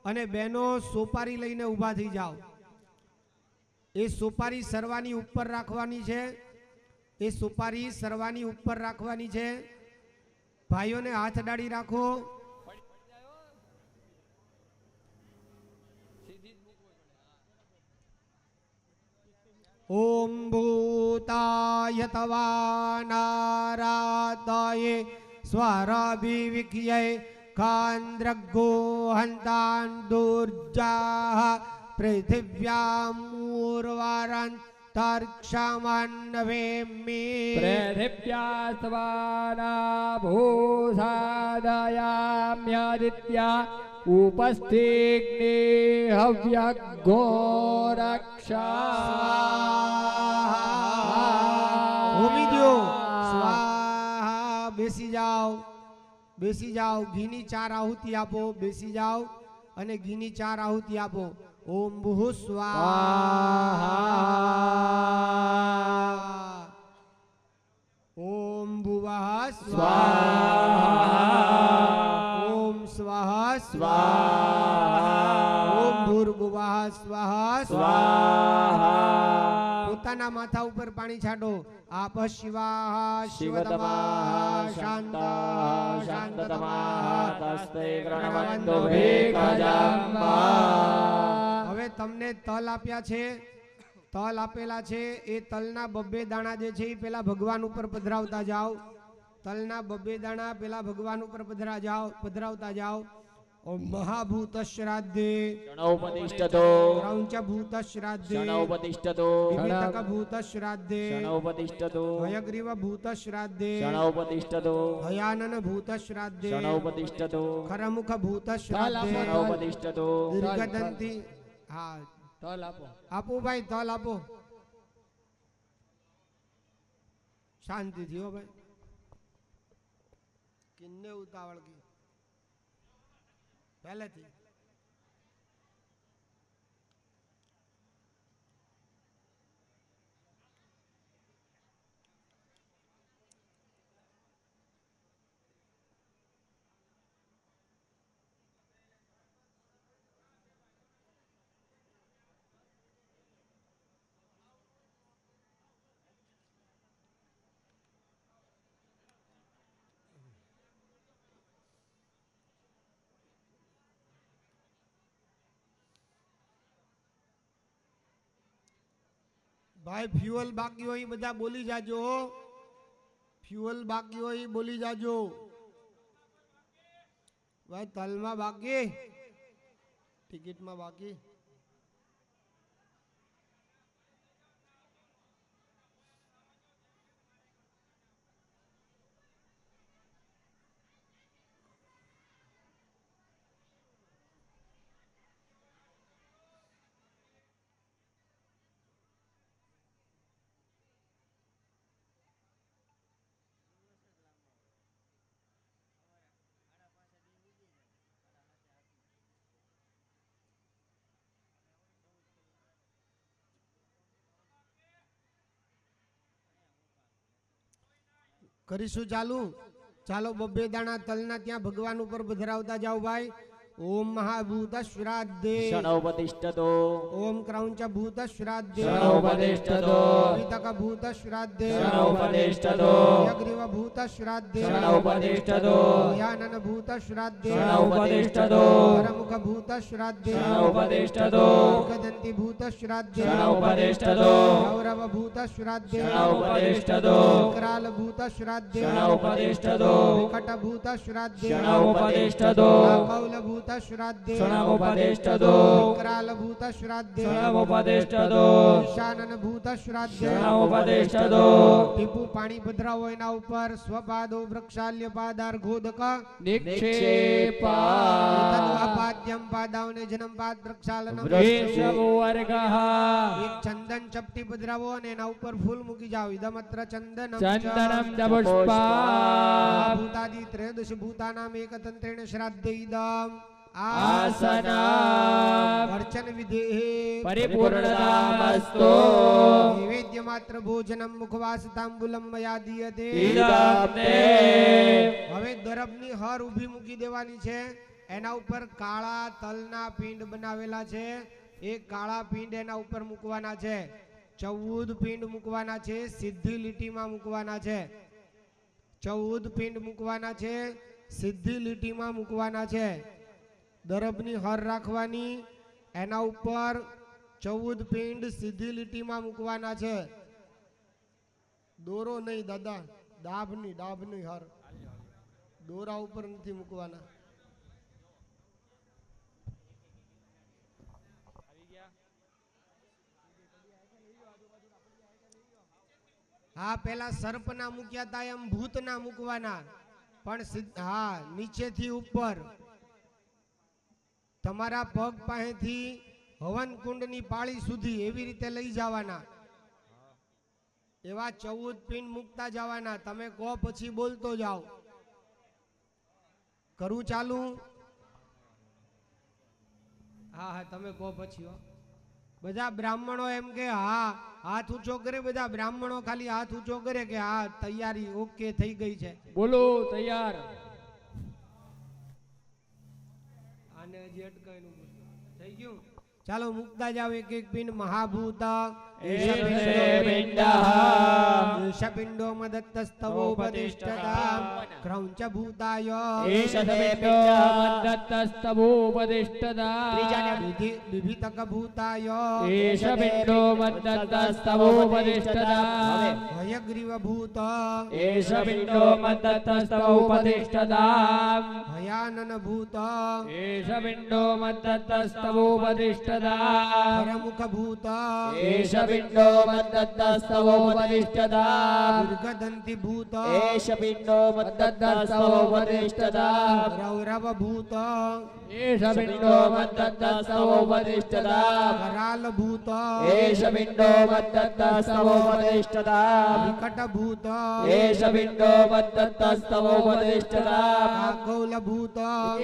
Speaker 2: અને બહેનો સોપારી લઈને ઊભા થઈ જાઓ એ સોપારી સરવાની ઉપર રાખવાની છે એ સોપારી સરવાની ઉપર રાખવાની છે ભાઈઓને હાથ ડાળી રાખો ओम भूताय तवा नारादाय स्वराभिविक्यै खान्द्रगो हन्तान् दुर्जाः पृथिव्यामूर्वारन्तरिक्षमन्नवेम्मि
Speaker 1: पृथिव्यास्वाना भूषादयाम्यादित्या उपस्थिग्ने हव्यघोरक्षा
Speaker 2: હોમી દ્યો સ્વાહા બેસી જાઓ ઘીની 4 આહુતિ આપો બેસી જાઓ અને ઘીની 4 આહુતિ આપો ઓમ ભૂ સ્વાહા ઓમ ભુવઃ સ્વાહા ઓમ સ્વાહા સ્વાહા ઓમ ભૂર્ભુવઃ સ્વાહા સ્વાહા પોતાના માથા ઉપર પાણી છાંટો આપ શિવાહ શિવતમા શાંતા શાંતતમા
Speaker 4: તસ્તે ગ્રહણવંતો ભેખજામ્મા
Speaker 2: હવે તમને તલ આપ્યા છે તલ આપેલા છે એ તલના બબ્બે દાણા જે છે એ પેલા ભગવાન ઉપર પધરાવતા જાઓ તલના બબ્બે દાણા પેલા ભગવાન ઉપર પધરાવતા જાઓ ઓમ મહાભૂત શ્રાદ્ધે
Speaker 4: ક્ષણોપતિષ્ઠતો
Speaker 2: ક્રૌંચ ભૂત શ્રાદ્ધે
Speaker 4: ક્ષણોપતિષ્ઠતો
Speaker 2: વિવિતક ભૂત શ્રાદ્ધે
Speaker 4: ક્ષણોપતિષ્ઠતો
Speaker 2: હયગ્રીવ ભૂત શ્રાદ્ધે
Speaker 4: ક્ષણોપતિષ્ઠતો
Speaker 2: હયાનન ભૂત શ્રાદ્ધે
Speaker 4: ક્ષણોપતિષ્ઠતો
Speaker 2: ખરમુખ ભૂત શ્રાદ્ધે
Speaker 4: ક્ષણોપતિષ્ઠતો
Speaker 2: દીર્ઘદંતી હા
Speaker 1: તલ આપો
Speaker 2: આપો ભાઈ તલ આપો શાંતિથી હો ભાઈ કિન્ને ઉતાવળ કી પહેલેથી ભાઈ ફ્યુઅલ બાકી હોય બધા બોલી જાજો ફ્યુઅલ બાકી હોય બોલી જાજો ભાઈ તલમાં બાકી ટિકિટમાં બાકી કરીશું ચાલુ ચાલો બબ્બે દાણા તલના ત્યાં ભગવાન ઉપર પધરાવતા જાઓ ભાઈ ओम महाभूत श्राद्धे
Speaker 4: षणोपतिष्ठतो
Speaker 2: ओम क्रौंच भूत श्राद्धे
Speaker 4: षणोपतिष्ठतो
Speaker 2: वितक भूत श्राद्धे
Speaker 4: षणोपतिष्ठतो
Speaker 2: यग्रीव भूत श्राद्धे
Speaker 4: षणोपतिष्ठतो
Speaker 2: यानन भूत श्राद्धे
Speaker 4: षणोपतिष्ठतो
Speaker 2: परमुख भूत श्राद्धे
Speaker 4: षणोपतिष्ठतो
Speaker 2: गदंती भूत श्राद्धे
Speaker 4: षणोपतिष्ठतो
Speaker 2: गौरव भूत श्राद्धे
Speaker 4: षणोपतिष्ठतो
Speaker 2: कराल भूत श्राद्धे
Speaker 4: षणोपतिष्ठतो
Speaker 2: विकट भूत श्राद्धे
Speaker 4: षणोपतिष्ठतो
Speaker 2: कौल भूत श्राद्धे
Speaker 4: षणोपतिष्ठतो
Speaker 2: कराल भूत श्राद्धे
Speaker 4: षणोपतिष्ठतो
Speaker 2: ईशानन भूत श्राद्धे
Speaker 4: षणोपतिष्ठतो
Speaker 2: ટીપુ પાણી પધરાવો એના ઉપર સ્વપાદો વૃક્ષાલ્ય પાદાર ઘોદક
Speaker 1: નિક્ષેપા
Speaker 2: તદ્વાપાદ્યમ પાદાવને જન્મ પાદ વૃક્ષાલન
Speaker 1: વૃષભો વર્ગઃ
Speaker 2: એક ચંદન ચપટી પધરાવો અને એના ઉપર ફૂલ મૂકી જાઓ ઇદમત્ર ચંદનમ
Speaker 1: ચંદનમ ચ પુષ્પા
Speaker 2: ભૂતાદિ ત્રયોદશ ભૂતાનામ એકતંત્રેણ શ્રાદ્ધ ઇદમ
Speaker 1: આસના
Speaker 2: અર્ચન વિધે
Speaker 1: પરિપૂર્ણતામસ્તુ
Speaker 2: નૈવેદ્ય માત્ર ભોજનમ મુખવાસ તાંબુલમ મયા દીયતે
Speaker 1: ઈદંતે
Speaker 2: હવે દરબની હર ઊભી મૂકી દેવાની છે એના ઉપર કાળા તલના પિંડ બનાવેલા છે એ કાળા પિંડ એના ઉપર મૂકવાના છે 14 પિંડ મૂકવાના છે સીધી લીટીમાં મૂકવાના છે 14 પિંડ મૂકવાના છે સીધી લીટીમાં મૂકવાના છે દરબની હર રાખવાની એના ઉપર 14 પિંડ સીધી લીટીમાં મૂકવાના છે દોરો નહીં દાદા ડાભની હર દોરા ઉપર નથી મૂકવાના હા પેલા સર્પના મૂક્યા હતા એમ ભૂતના મૂકવાના, પણ હા નીચેથી ઉપર તમારા પગ પાસેથી હવન કુંડની પાળી સુધી એવી રીતે લઈ જવાના. એવા 14 પિંડ મૂકતા જવાના. તમે કહો પછી બોલતો જાઓ. કરું ચાલુ? હા હા તમે કહો પછી. બધા બ્રાહ્મણો એમ કે હા હાથ ઊંચો કરે. બધા બ્રાહ્મણો ખાલી હાથ ઊંચો કરે કે હા તૈયારી ઓકે થઈ ગઈ છે.
Speaker 1: બોલો તૈયાર.
Speaker 2: આને હજી અટકાયનું થઈ ગયું. ચાલો મુકતા જાવ એક એક પિંડ. મહાભૂત પિંડો મદત્તસ્તવોપતિષ્ઠતા ક્રૌંચ ભૂતાય વિભિતક ભૂતાય હયગ્રીવ ભૂત હયાનન ભૂત પરમુખ ભૂત
Speaker 4: પિંડો મદ્દત્તસ્તવોપતિષ્ઠતા
Speaker 2: દુર્ગદંતિ ભૂત
Speaker 4: એષ પિંડો મદ્દત્તસ્તવોપતિષ્ઠતા
Speaker 2: રૌરવ ભૂત
Speaker 1: એષ
Speaker 4: પિંડો મદ્દત્તસ્તવોપતિષ્ઠતા
Speaker 2: કરાલ ભૂત
Speaker 4: એષ પિંડો મદ્દત્તસ્તવોપતિષ્ઠતા
Speaker 2: વિકટ ભૂત
Speaker 4: એષ પિંડો મદ્દત્તસ્તવોપતિષ્ઠતા
Speaker 2: કાકૌલ ભૂત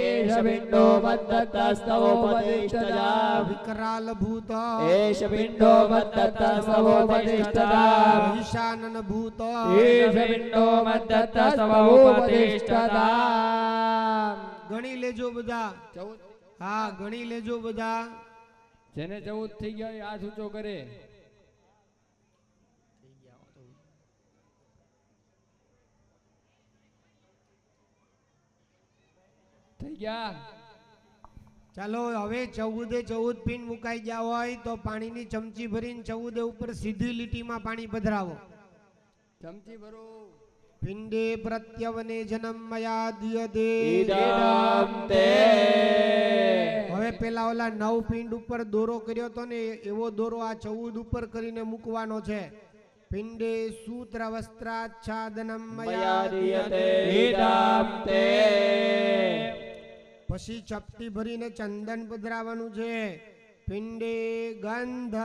Speaker 4: એષ પિંડો મદ્દત્તસ્તવોપતિષ્ઠતા
Speaker 2: વિકરાલ ભૂત
Speaker 4: એષ પિંડો મદ્દત્તસ્તવોપતિષ્ઠતા
Speaker 2: ઈશાનન ભૂત
Speaker 1: એષ પિંડો મદ્દત્તસ્તવોપતિષ્ઠતા.
Speaker 2: ગણી લેજો બધા. હા ગણી લેજો બધા.
Speaker 1: જેને 14 થઈ ગયા એ હાથ ઊંચો કરે. થઈ ગયા.
Speaker 2: ચાલો હવે 14 પિંડ મુકાઈ ગયા હોય તો પાણીની ચમચી ભરીને 14 ઉપર સીધી લીટીમાં પાણી પધરાવો.
Speaker 1: ચમચી ભરો.
Speaker 2: પિંડે પ્રત્યવને જન્મ મયા દિયતે.
Speaker 4: ઈદં તે.
Speaker 2: હવે પેલા ઓલા 9 પિંડ ઉપર દોરો કર્યો તો ને એવો દોરો આ 14 ઉપર કરીને મૂકવાનો છે. પિંડે સૂત્ર વસ્ત્રાચ્છાદનમ
Speaker 4: મયા દિયતે. ઈદં તે.
Speaker 2: પછી ચપટી ભરીને ચંદન પધરાવાનું છે. પિંડે ગંધ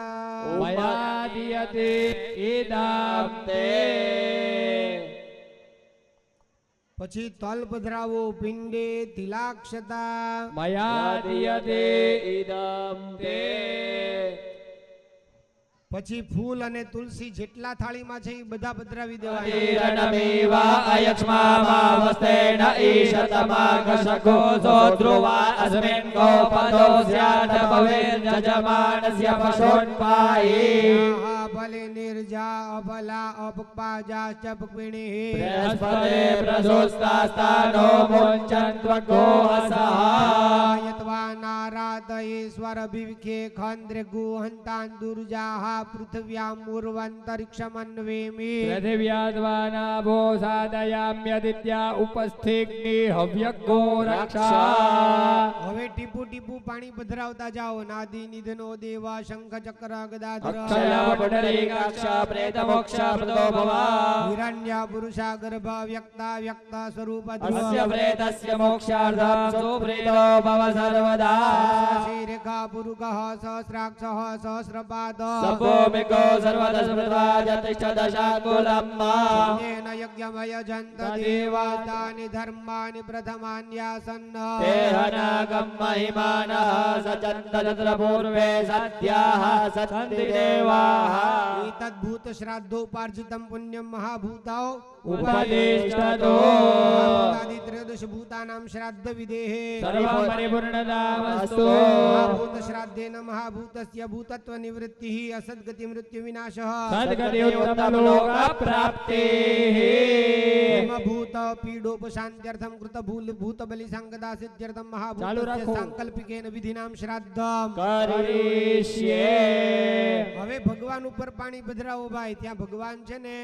Speaker 1: મયા દિયતે ઈદં તે.
Speaker 2: પછી તલ પધરાવો. પિંડે તિલાક્ષતા
Speaker 1: મયા દિયતે
Speaker 4: ઈદં તે.
Speaker 2: પછી ફૂલ અને તુલસી જેટલા થાળીમાં છે એ બધા પધરાવી દેવાના.
Speaker 4: તીરણમેવા અયક્ષ્મામાવસ્તેન ઈશતમાકશકો સોદ્રુવા અસ્મિન ગોપદો સ્યાદ ભવેર્યજમાનસ્ય પશોન્પાયી.
Speaker 2: ભલે નિર્જા અભલા અપપાજા ચપક્વિણી
Speaker 4: બૃહસ્પતે પ્રસોસ્તાસ્તાનો મુંચન્ત્વકો અસહાયત્વા
Speaker 2: નારાદયેશ્વર વિવિખે ખંદ્ર ગુહંતાન દુર્જાહ પૃથ્વ્યામ ઉર્વંતરિક્ષમન્વેમિ.
Speaker 1: પૃથિવ્યાદ્વાનાભો સાદયામ્યદિત્યા ઉપસ્થિગ્નિ હવ્યગો રક્ષા.
Speaker 2: હવે ટીપુ ટીપુ પાણી પધરાવતા જાઓ. નાદી નિધનો દેવા શંખ ચક્ર ગદાધર
Speaker 4: પુંડરીકાક્ષ પ્રેતમોક્ષ પ્રદો ભવા.
Speaker 2: હિરણ્ય પુરુષા ગર્ભ વ્યક્તા વ્યક્ત સ્વરૂપ
Speaker 4: અસ્ય પ્રેતસ્ય મોક્ષાર્થં સુપ્રીતો ભવ સર્વદા.
Speaker 2: રેખા પુરુષ સહસ્રાક્ષ સહસ્રપાદ
Speaker 4: સભોમિકો સર્વદા સ્મૃત્વા જતિષ્ઠ દશાંગુલમ.
Speaker 2: યેન યજ્ઞમય જંત દેવાતાનિ ધર્માનિ પ્રથમાન્યાસન્ન.
Speaker 4: તેહનાગમ મહિમાનઃ સચંત તત્ર પૂર્વે સત્યાઃ સત્તિ દેવાઃ.
Speaker 2: એતદ્ભૂત શ્રાદ્ધોપાર્જિતમ પુણ્યમ મહાભૂતાઓ
Speaker 4: ઉપદિષ્ઠતો.
Speaker 2: મહાભૂતાદિ ત્રયોદશ ભૂતાનાં શ્રાદ્ધ વિદેહે
Speaker 1: સર્વં પરિપૂર્ણતામસ્તુ.
Speaker 2: મહાભૂત શ્રાદ્ધેન મહાભૂતસ્ય ભૂતત્વ નિવૃત્તિઃ અસદ્ગતિ મૃત્યુ વિનાશઃ.
Speaker 1: સદ્ગતિ ઉત્તમ લોક પ્રાપ્તિઃ.
Speaker 2: ભૂત પીડોપશાંત્યર્થમ કૃત ભૂત બલિ સંગદા સિદ્ધ્યર્થમ
Speaker 1: ચાલુ
Speaker 2: મહાભૂતસ્ય
Speaker 1: રાખો.
Speaker 2: સાંકલ્પિકેન વિધિનામ શ્રાદ્ધમ.
Speaker 4: કરીષ્યે.
Speaker 2: હવે ભગવાન ઉપર પાણી પધરાવો ભાઈ. ત્યાં ભગવાન છે ને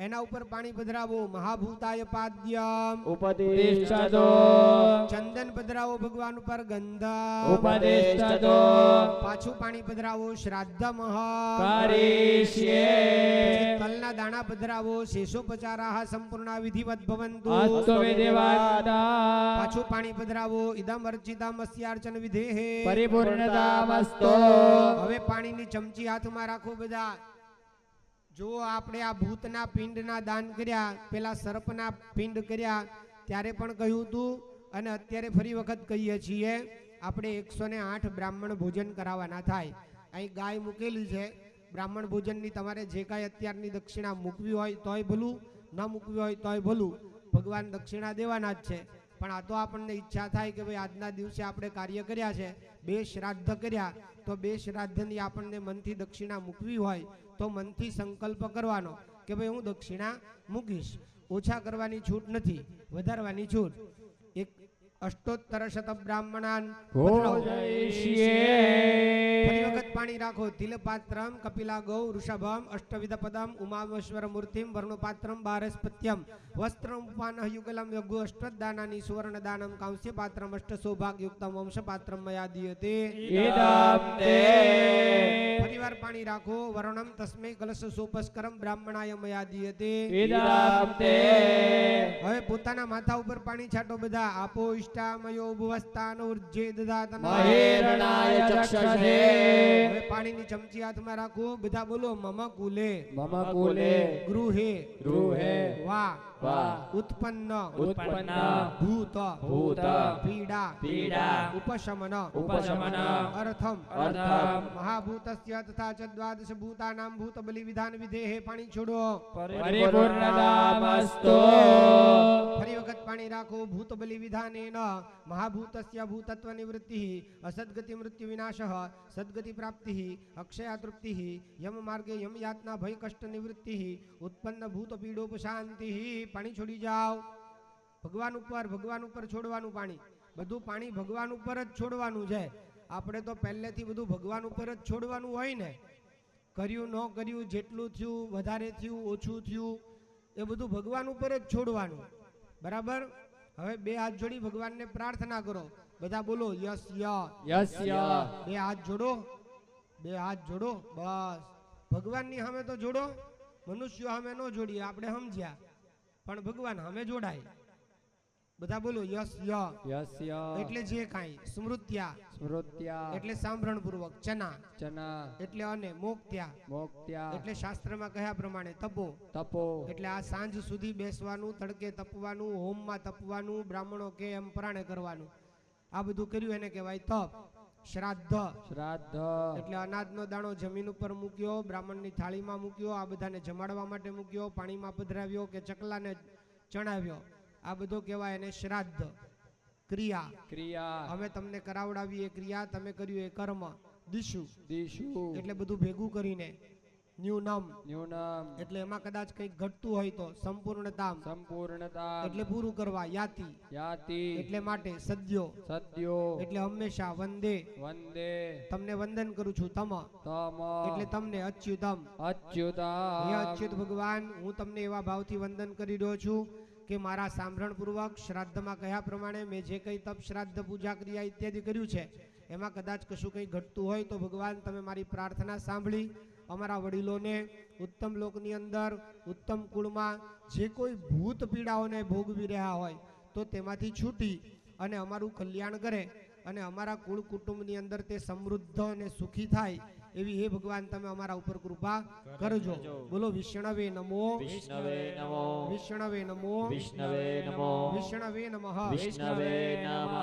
Speaker 2: એના ઉપર પાણી પધરાવો. મહાભૂતાય પાદ્યમ
Speaker 4: ઉપદિષ્ઠતો.
Speaker 2: ચંદન પધરાવો ભગવાન ઉપર. ગંધ
Speaker 1: ઉપદિષ્ઠતો.
Speaker 2: પાછું પાણી પધરાવો. શ્રાદ્ધ મહ
Speaker 1: કરીષ્યે.
Speaker 2: તલના તલના દાણા પધરાવો શેષોપચારાહ સંપૂર્ણ વિધિવત ભવંતુ
Speaker 1: અસ્તુ વિધિવતા
Speaker 2: પાછું પાણી પધરાવો ઇદમ અર્ચિતમ અસ્યાર્ચન વિધેહે
Speaker 1: પરિપૂર્ણતામસ્તો
Speaker 2: હવે પાણીની ચમચી હાથમાં રાખો બધા. જો આપણે આ ભૂતના પિંડના દાન કર્યા, પેલા સર્પના પિંડ કર્યા ત્યારે પણ કહ્યું હતું અને અત્યારે ફરી વખત કહીએ છીએ, આપણે 108 બ્રાહ્મણ ભોજન કરાવવાના થાય. અહીં ગાય મૂકેલી છે, બ્રાહ્મણ ભોજનની તમારે જે કાંઈ અત્યારની દક્ષિણા મૂકવી હોય તોય ભલું, ન મૂકવી હોય તોય ભલું, ભગવાન દક્ષિણા દેવાના જ છે. પણ આ તો આપણને ઈચ્છા થાય કે ભાઈ આજના દિવસે આપણે કાર્ય કર્યા છે, 2 શ્રાદ્ધ કર્યા, તો 2 શ્રાદ્ધની આપણને મનથી દક્ષિણા મૂકવી હોય તો મનથી સંકલ્પ કરવાનો કે ભાઈ હું દક્ષિણા મૂકીશ. ઓછા કરવાની છૂટ નથી, વધારવાની છૂટ. એક અષ્ટોત્તર શત બ્રાહ્મણાન ફરી વખત પાણી રાખો. તિલપાત્રમ કપિલા ગૌ ઋષભમ અષ્ટવિધ પદમ ઉમામેશ્વર મૂર્તિમ વર્ણપાત્રમ બારસ્પત્યમ વસ્ત્રમ ઉપાન યુગલમ યગુ અષ્ટદાનાની સુવર્ણ દાનમ કાંસ્ય પાત્રમ અષ્ટ સૌભાગ્યુક્તમ વંશ પાત્રમ મયા દીયતે. ફરીવાર પાણી રાખો. વર્ણમ તસ્મૈ કલશ સોપસ્કરમ બ્રાહ્મણાય મયા દીયતે. હવે પોતાના માથા ઉપર પાણી છાંટો બધા. આપો ઇષ્ટામયો ભુવસ્તાન ઉર્જે દધાતના
Speaker 1: મહેરણાય ચક્ષસે
Speaker 2: હવે પાણીની ચમચી હાથમાં રાખો. બધા બોલો મમ કુલે
Speaker 1: મમ કુલે
Speaker 2: ગૃહે
Speaker 1: ગૃહે
Speaker 2: વા
Speaker 1: વા
Speaker 2: ઉત્પન્ન
Speaker 1: ઉત્પન્ન
Speaker 2: ભૂત
Speaker 1: ભૂત
Speaker 2: પીડા
Speaker 1: પીડા
Speaker 2: ઉપશમન
Speaker 1: ઉપશમન
Speaker 2: અર્થમ
Speaker 1: અર્થમ
Speaker 2: મહાભૂતસ્ય તથા ચ દ્વાદશ ભૂતાનામ ભૂત બલિ વિધાન વિધેહે. પાણી છોડો.
Speaker 1: પરિપૂર્ણતામસ્તો
Speaker 2: ફરી વખત પાણી રાખો. ભૂત બલિ વિધાનેન મહાભૂતસ્ય ભૂતત્વ નિવૃત્તિ અસદ્ગતિ મૃત્યુ વિનાશઃ સદ્ગતિ પ્રાપ્તિ અક્ષયા તૃપ્તિ યમ માર્ગે યમ યાતના ભય કષ્ટ નિવૃત્તિ ઉત્પન્ન ભૂત પીડોપશાંતિ. પાણી છોડી જાઓ. ભગવાન ઉપર છોડવાનું પાણી. બધું પાણી ભગવાન ઉપર જ છોડવાનું છે. આપણે તો પહેલેથી બધું ભગવાન ઉપર જ છોડવાનું હોય ને. કર્યું ન કર્યું, જેટલું થયું, વધારે થયું, ઓછું થયું, એ બધું ભગવાન ઉપર જ છોડવાનું. બરાબર. હવે 2 હાથ જોડી ભગવાનને પ્રાર્થના કરો. બધા બોલો યસ
Speaker 1: યસ્ય
Speaker 2: 2 હાથ જોડો. 2 હાથ જોડો. બસ ભગવાનની સામે તો જોડો. મનુષ્યો સામે ન જોડીએ, આપણે સમજ્યા, પણ ભગવાન સામે જોડાય. બધા બોલો યસ્ય
Speaker 1: યસ્ય
Speaker 2: એટલે જે કાંઈ, સ્મૃત્યા
Speaker 1: સ્મૃત્યા
Speaker 2: એટલે સાંભળણ પૂર્વક, ચના
Speaker 1: ચના
Speaker 2: એટલે અને, મોક્ત્યા
Speaker 1: મોક્ત્યા
Speaker 2: એટલે શાસ્ત્રમાં કહ્યા પ્રમાણે, તપો
Speaker 1: તપો
Speaker 2: એટલે આ સાંજ સુધી બેસવાનું, તડકે તપવાનું, હોમમાં તપવાનું, બ્રાહ્મણો કે એમ પરાણે કરવાનું. આ બધું કર્યું એને કહેવાય તપ. શ્રાદ્ધ
Speaker 1: શ્રાદ્ધ
Speaker 2: એટલે અનાજનો દાણો જમીન ઉપર મૂક્યો, બ્રાહ્મણની થાળીમાં મૂક્યો, આ બધાને જમાડવા માટે મૂક્યો, પાણીમાં પધરાવ્યો કે ચકલાને ચણાવ્યો, આ બધો કહેવાય એને શ્રાદ્ધ. ક્રિયા
Speaker 1: ક્રિયા
Speaker 2: અમે તમને કરાવડાવી એ ક્રિયા, તમે કર્યું એ કર્મ. દિશુ
Speaker 1: દિશુ
Speaker 2: એટલે બધું ભેગું કરીને. ન્યૂનમ
Speaker 1: ન્યૂનમ
Speaker 2: એટલે એમાં કદાચ કંઈક ઘટતું હોય તો. સંપૂર્ણતામ
Speaker 1: સંપૂર્ણતા
Speaker 2: એટલે પૂરું કરવા. યાતિ
Speaker 1: યાતિ
Speaker 2: એટલે માટે. સદ્યો
Speaker 1: સત્યો
Speaker 2: એટલે હંમેશા. વંદે
Speaker 1: વંદે
Speaker 2: તમને વંદન કરું છું. તમ
Speaker 1: તમ
Speaker 2: એટલે તમને. અચ્યુતમ
Speaker 1: અચ્યુતા
Speaker 2: હે અચ્યુત ભગવાન, હું તમને એવા ભાવથી વંદન કરી રહ્યો છું કે મારા સાંભળણ પૂર્વક શ્રાદ્ધમાં કહ્યા પ્રમાણે મેં જે કંઈ તપ શ્રાદ્ધ પૂજા ક્રિયા ઇત્યાદિ કર્યું છે એમાં કદાચ કશું કંઈ ઘટતું હોય તો ભગવાન તમે મારી પ્રાર્થના સાંભળી અમારા વડીલોને ઉત્તમ લોકની અંદર, ઉત્તમ કુળમાં જે કોઈ ભૂત પીડાઓને ભોગવી રહ્યા હોય તો તેમાંથી છૂટી અને અમારું કલ્યાણ કરે અને અમારા કુળ કુટુંબની અંદર તે સમૃદ્ધ અને સુખી થાય એવી હે ભગવાન તમે અમારા ઉપર કૃપા કરજો. બોલો વિષ્ણવે નમો.
Speaker 4: વિષ્ણવે નમો.
Speaker 2: વિષ્ણવે નમો.
Speaker 4: વિષ્ણવે નમો.
Speaker 2: વિષ્ણવે નમઃ.
Speaker 4: વિષ્ણવે નમઃ.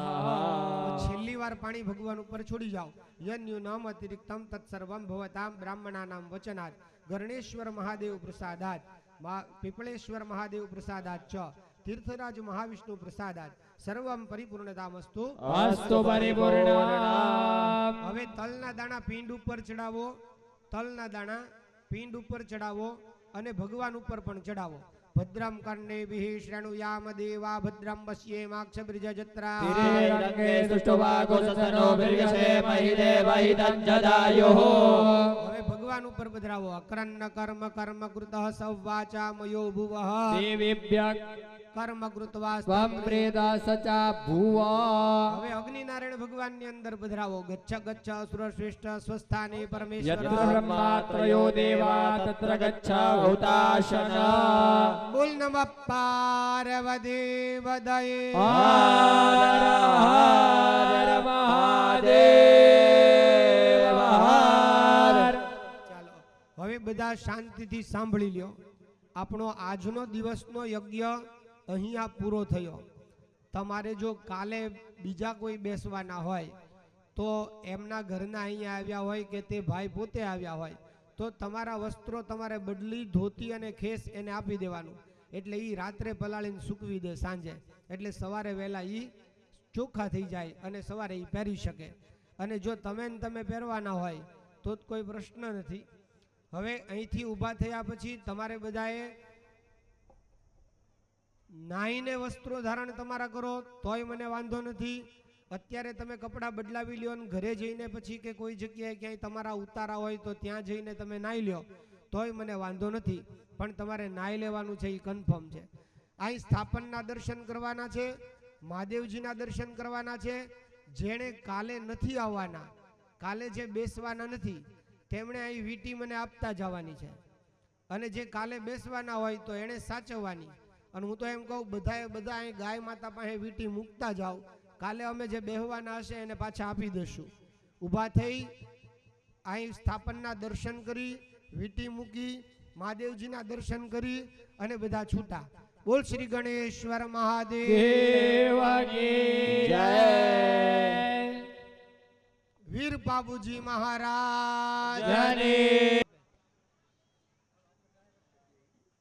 Speaker 2: છેલ્લી વાર પાણી ભગવાન ઉપર છોડી જાઓ. યન્યુનામ અતિરિક્તમ તત્સર્વમ ભવતામ બ્રાહ્મણાનામ વચનાત ગણેશ્વર મહાદેવ પ્રસાદાત પીપળેશ્વર મહાદેવ પ્રસાદાત ચ તીર્થરાજ મહાવિષ્ણુ પ્રસાદાત સર્વમ પરિપૂર્ણતામસ્તુ.
Speaker 1: અસ્તુ પરિપૂર્ણમ.
Speaker 2: હવે તલના દાણા પિંડ ઉપર ચડાવો. તલના દાણા પિંડ ઉપર ચડાવો અને ભગવાન ઉપર પણ ચડાવો. ભદ્રમ કર્ણેભિઃ શ્રેણુયામ દેવા ભદ્રમ પશ્યેમાક્ષ બ્રજજત્રા.
Speaker 1: રંગે સુષ્ઠુવાગોસનો બિર્યસે મહિદેવહિતં જદાયુઃ.
Speaker 2: હવે ભગવાન ઉપર પધરાવો. અકરન્ન કર્મ કર્મ કૃતઃ સૌવાચા મયો ભુવઃ.
Speaker 1: દેવીભ્યઃ
Speaker 2: કર્મ કૃત્વા
Speaker 1: સ્વમ પ્રેદા સચા ભુવા
Speaker 2: હવે અગ્નિનારાયણ ભગવાનની અંદર પધરાવો. ગચ્છ ગચ્છ અસુર શ્રેષ્ઠ સ્વસ્થાને પરમેશ્વર
Speaker 1: યત્ર બ્રહ્માત્રયો દેવા તત્ર ગચ્છા હુતાશન
Speaker 2: બોલ નમઃ પાર્વતી વદય
Speaker 1: હર હર મહાદેવ હર.
Speaker 2: ચાલો હવે બધા શાંતિથી સાંભળી લ્યો. આપણો આજનો દિવસનો યજ્ઞ અહીંયા પૂરો થયો. તમારે જો કાલે બીજા કોઈ બેસવાના હોય તો એમના ઘરના અહીંયા આવ્યા હોય કે તે ભાઈ પોતે આવ્યા હોય તો તમારા વસ્ત્રો તમારે બદલી ધોતી અને ખેસ એને આપી દેવાનું. એટલે એ રાત્રે પલાળીને સૂકવી દે સાંજે, એટલે સવારે વહેલા એ ચોખ્ખા થઈ જાય અને સવારે એ પહેરી શકે. અને જો તમે ને તમે પહેરવાના હોય તો જ કોઈ પ્રશ્ન નથી. હવે અહીંથી ઊભા થયા પછી તમારે બધાએ નાહીને વસ્ત્રો ધારણ તમારા કરો તોય મને વાંધો નથી. અત્યારે તમે કપડાં બદલાવી લ્યો અને ઘરે જઈને પછી કે કોઈ જગ્યાએ ક્યાંય તમારા ઉતારા હોય તો ત્યાં જઈને તમે નાહી લ્યો તોય મને વાંધો નથી. પણ તમારે નાહી લેવાનું છે એ કન્ફર્મ છે. અહીં સ્થાપનના દર્શન કરવાના છે, મહાદેવજીના દર્શન કરવાના છે. જેણે કાલે નથી આવવાના, કાલે જે બેસવાના નથી તેમણે અહીં વીટી મને આપતા જવાની છે. અને જે કાલે બેસવાના હોય તો એણે સાચવવાની. અને હું તો એમ કહું બધા અહીં ગાય માતા પાસે વીટી મૂકતા જાઓ. કાલે અમે જે બેહવાના હશે એને પાછા આપી દઈશું. ઊભા થઈ અહીં સ્થાપનના દર્શન કરી, વીટી મૂકી, મહાદેવજીના દર્શન કરી અને બધા છૂટા. બોલ શ્રી ગણેશ્વર મહાદેવ
Speaker 1: દેવકી જય.
Speaker 2: વીર બાબુજી મહારાજ
Speaker 1: જય.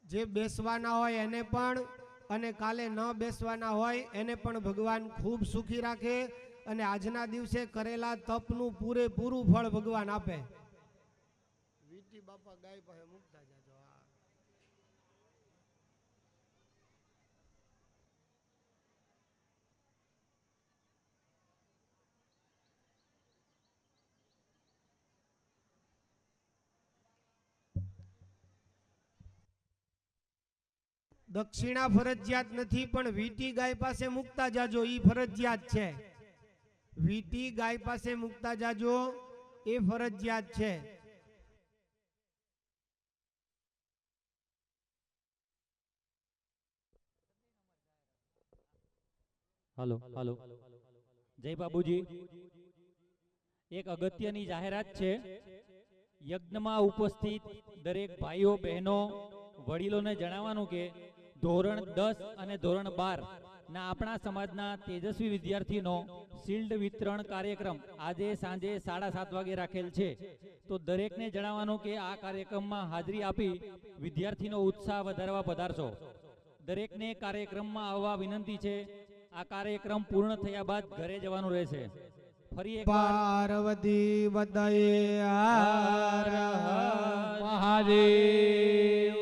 Speaker 2: જે બેસવાના હોય એને પણ અને કાલે ન બેસવાના હોય એને પણ ભગવાન ખૂબ સુખી રાખે અને આજના દિવસે કરેલા તપનું પૂરેપૂરું ફળ ભગવાન આપે. વીટી બાપા ગાય પાસે મૂકતા જાજો. દક્ષિણા ફરજિયાત નથી પણ વીટી ગાય પાસે મૂકતા જાજો એ ફરજિયાત છે. વીટી ગાય પાસે મૂકતા જાજો એ ફરજિયાત છે.
Speaker 6: હાલો હાલો જય બાબુજી. એક અગત્યની જાહેરાત છે. યજ્ઞમાં ઉપસ્થિત દરેક ભાઈઓ બહેનો વડીલોને જણાવવાનું કે ધોરણ 10 અને ધોરણ 12 ના આપણા સમાજના તેજસ્વી વિદ્યાર્થીનો શિલ્ડ વિતરણ કાર્યક્રમ આજે સાંજે 7:30 વાગે રાખેલ છે. તો દરેકને જણાવવાનું કે આ કાર્યક્રમમાં હાજરી આપી વિદ્યાર્થીનો ઉત્સાહ વધારવા પધારશો. દરેકને કાર્યક્રમમાં આવવા વિનંતી છે. આ કાર્યક્રમ પૂર્ણ થયા બાદ ઘરે જવાનું રહેશે. ફરી એક
Speaker 2: પાર્વતી વદય હર
Speaker 1: મહાદેવ.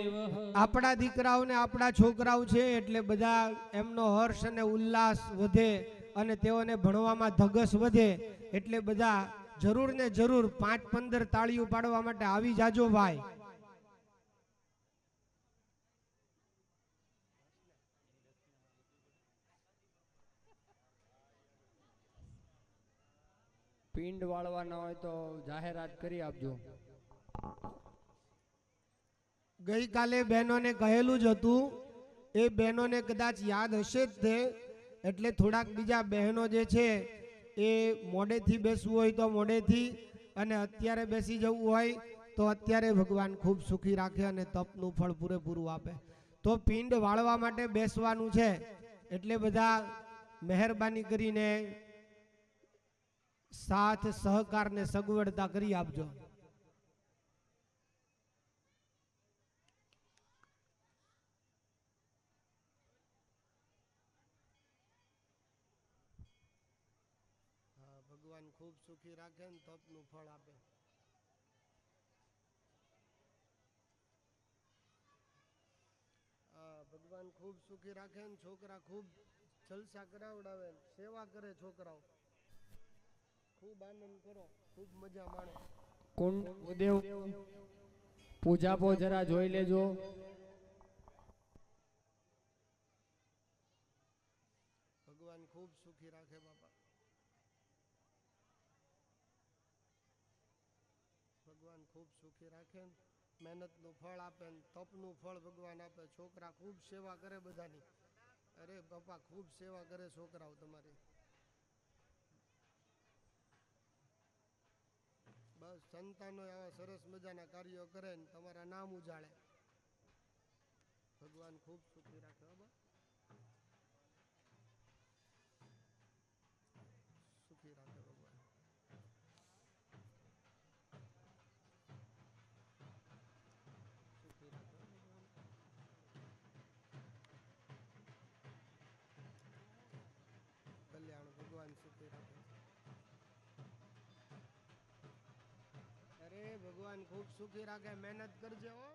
Speaker 2: આપણા દીકરાઓને આપણા છોકરાઓ છે એટલે બધા એમનો હર્ષ અને ઉલ્લાસ વધે અને તેઓને ભણવામાં ધગસ વધે. એટલે બધા જરૂર ને જરૂર 5-15 તાળીઓ પાડવા માટે આવી જાજો ભાઈ.
Speaker 1: પિંડ વાળવાના હોય તો જાહેરાત કરી આપજો.
Speaker 2: ગઈકાલે બહેનોને કહેલું જ હતું. એ બહેનોને કદાચ યાદ હશે જ તે. એટલે થોડાક બીજા બહેનો જે છે એ મોડેથી બેસવું હોય તો મોડેથી અને અત્યારે બેસી જવું હોય તો અત્યારે ભગવાન ખૂબ સુખી રાખે અને તપનું ફળ પૂરેપૂરું આપે. તો પિંડ વાળવા માટે બેસવાનું છે એટલે બધા મહેરબાની કરીને સાથ સહકાર ને સગવડતા કરી આપજો. ભગવાન ખૂબ સુખી રાખે ને તપનું ફળ આપે. ભગવાન ખૂબ સુખી રાખે ને છોકરા ખૂબ જલસા કરાવડાવે, સેવા કરે, છોકરાઓ ખૂબ આનંદ કરો, ખૂબ મજા માણો.
Speaker 1: કુંડ દેવ પૂજા પો જરા જોઈ લેજો.
Speaker 2: મહેનતનું ફળ આપે ને તપનું ફળ ભગવાન આપે. છોકરા ખૂબ સેવા કરે બધાની. અરે પપ્પા ખૂબ સેવા કરે છોકરાઓ તમારી. બસ સંતાનો આવા સરસ મજાના કાર્યો કરે ને તમારા નામ ઉજાળે. ભગવાન ખૂબ સુખી રાખે. બાબા સુખી રાખે ભગવાન. સુખી રાખે ભગવાન. કલ્યાણ ભગવાન સુખી રાખે. અરે ભગવાન ખૂબ સુખી રાખે. મહેનત કરજે હો.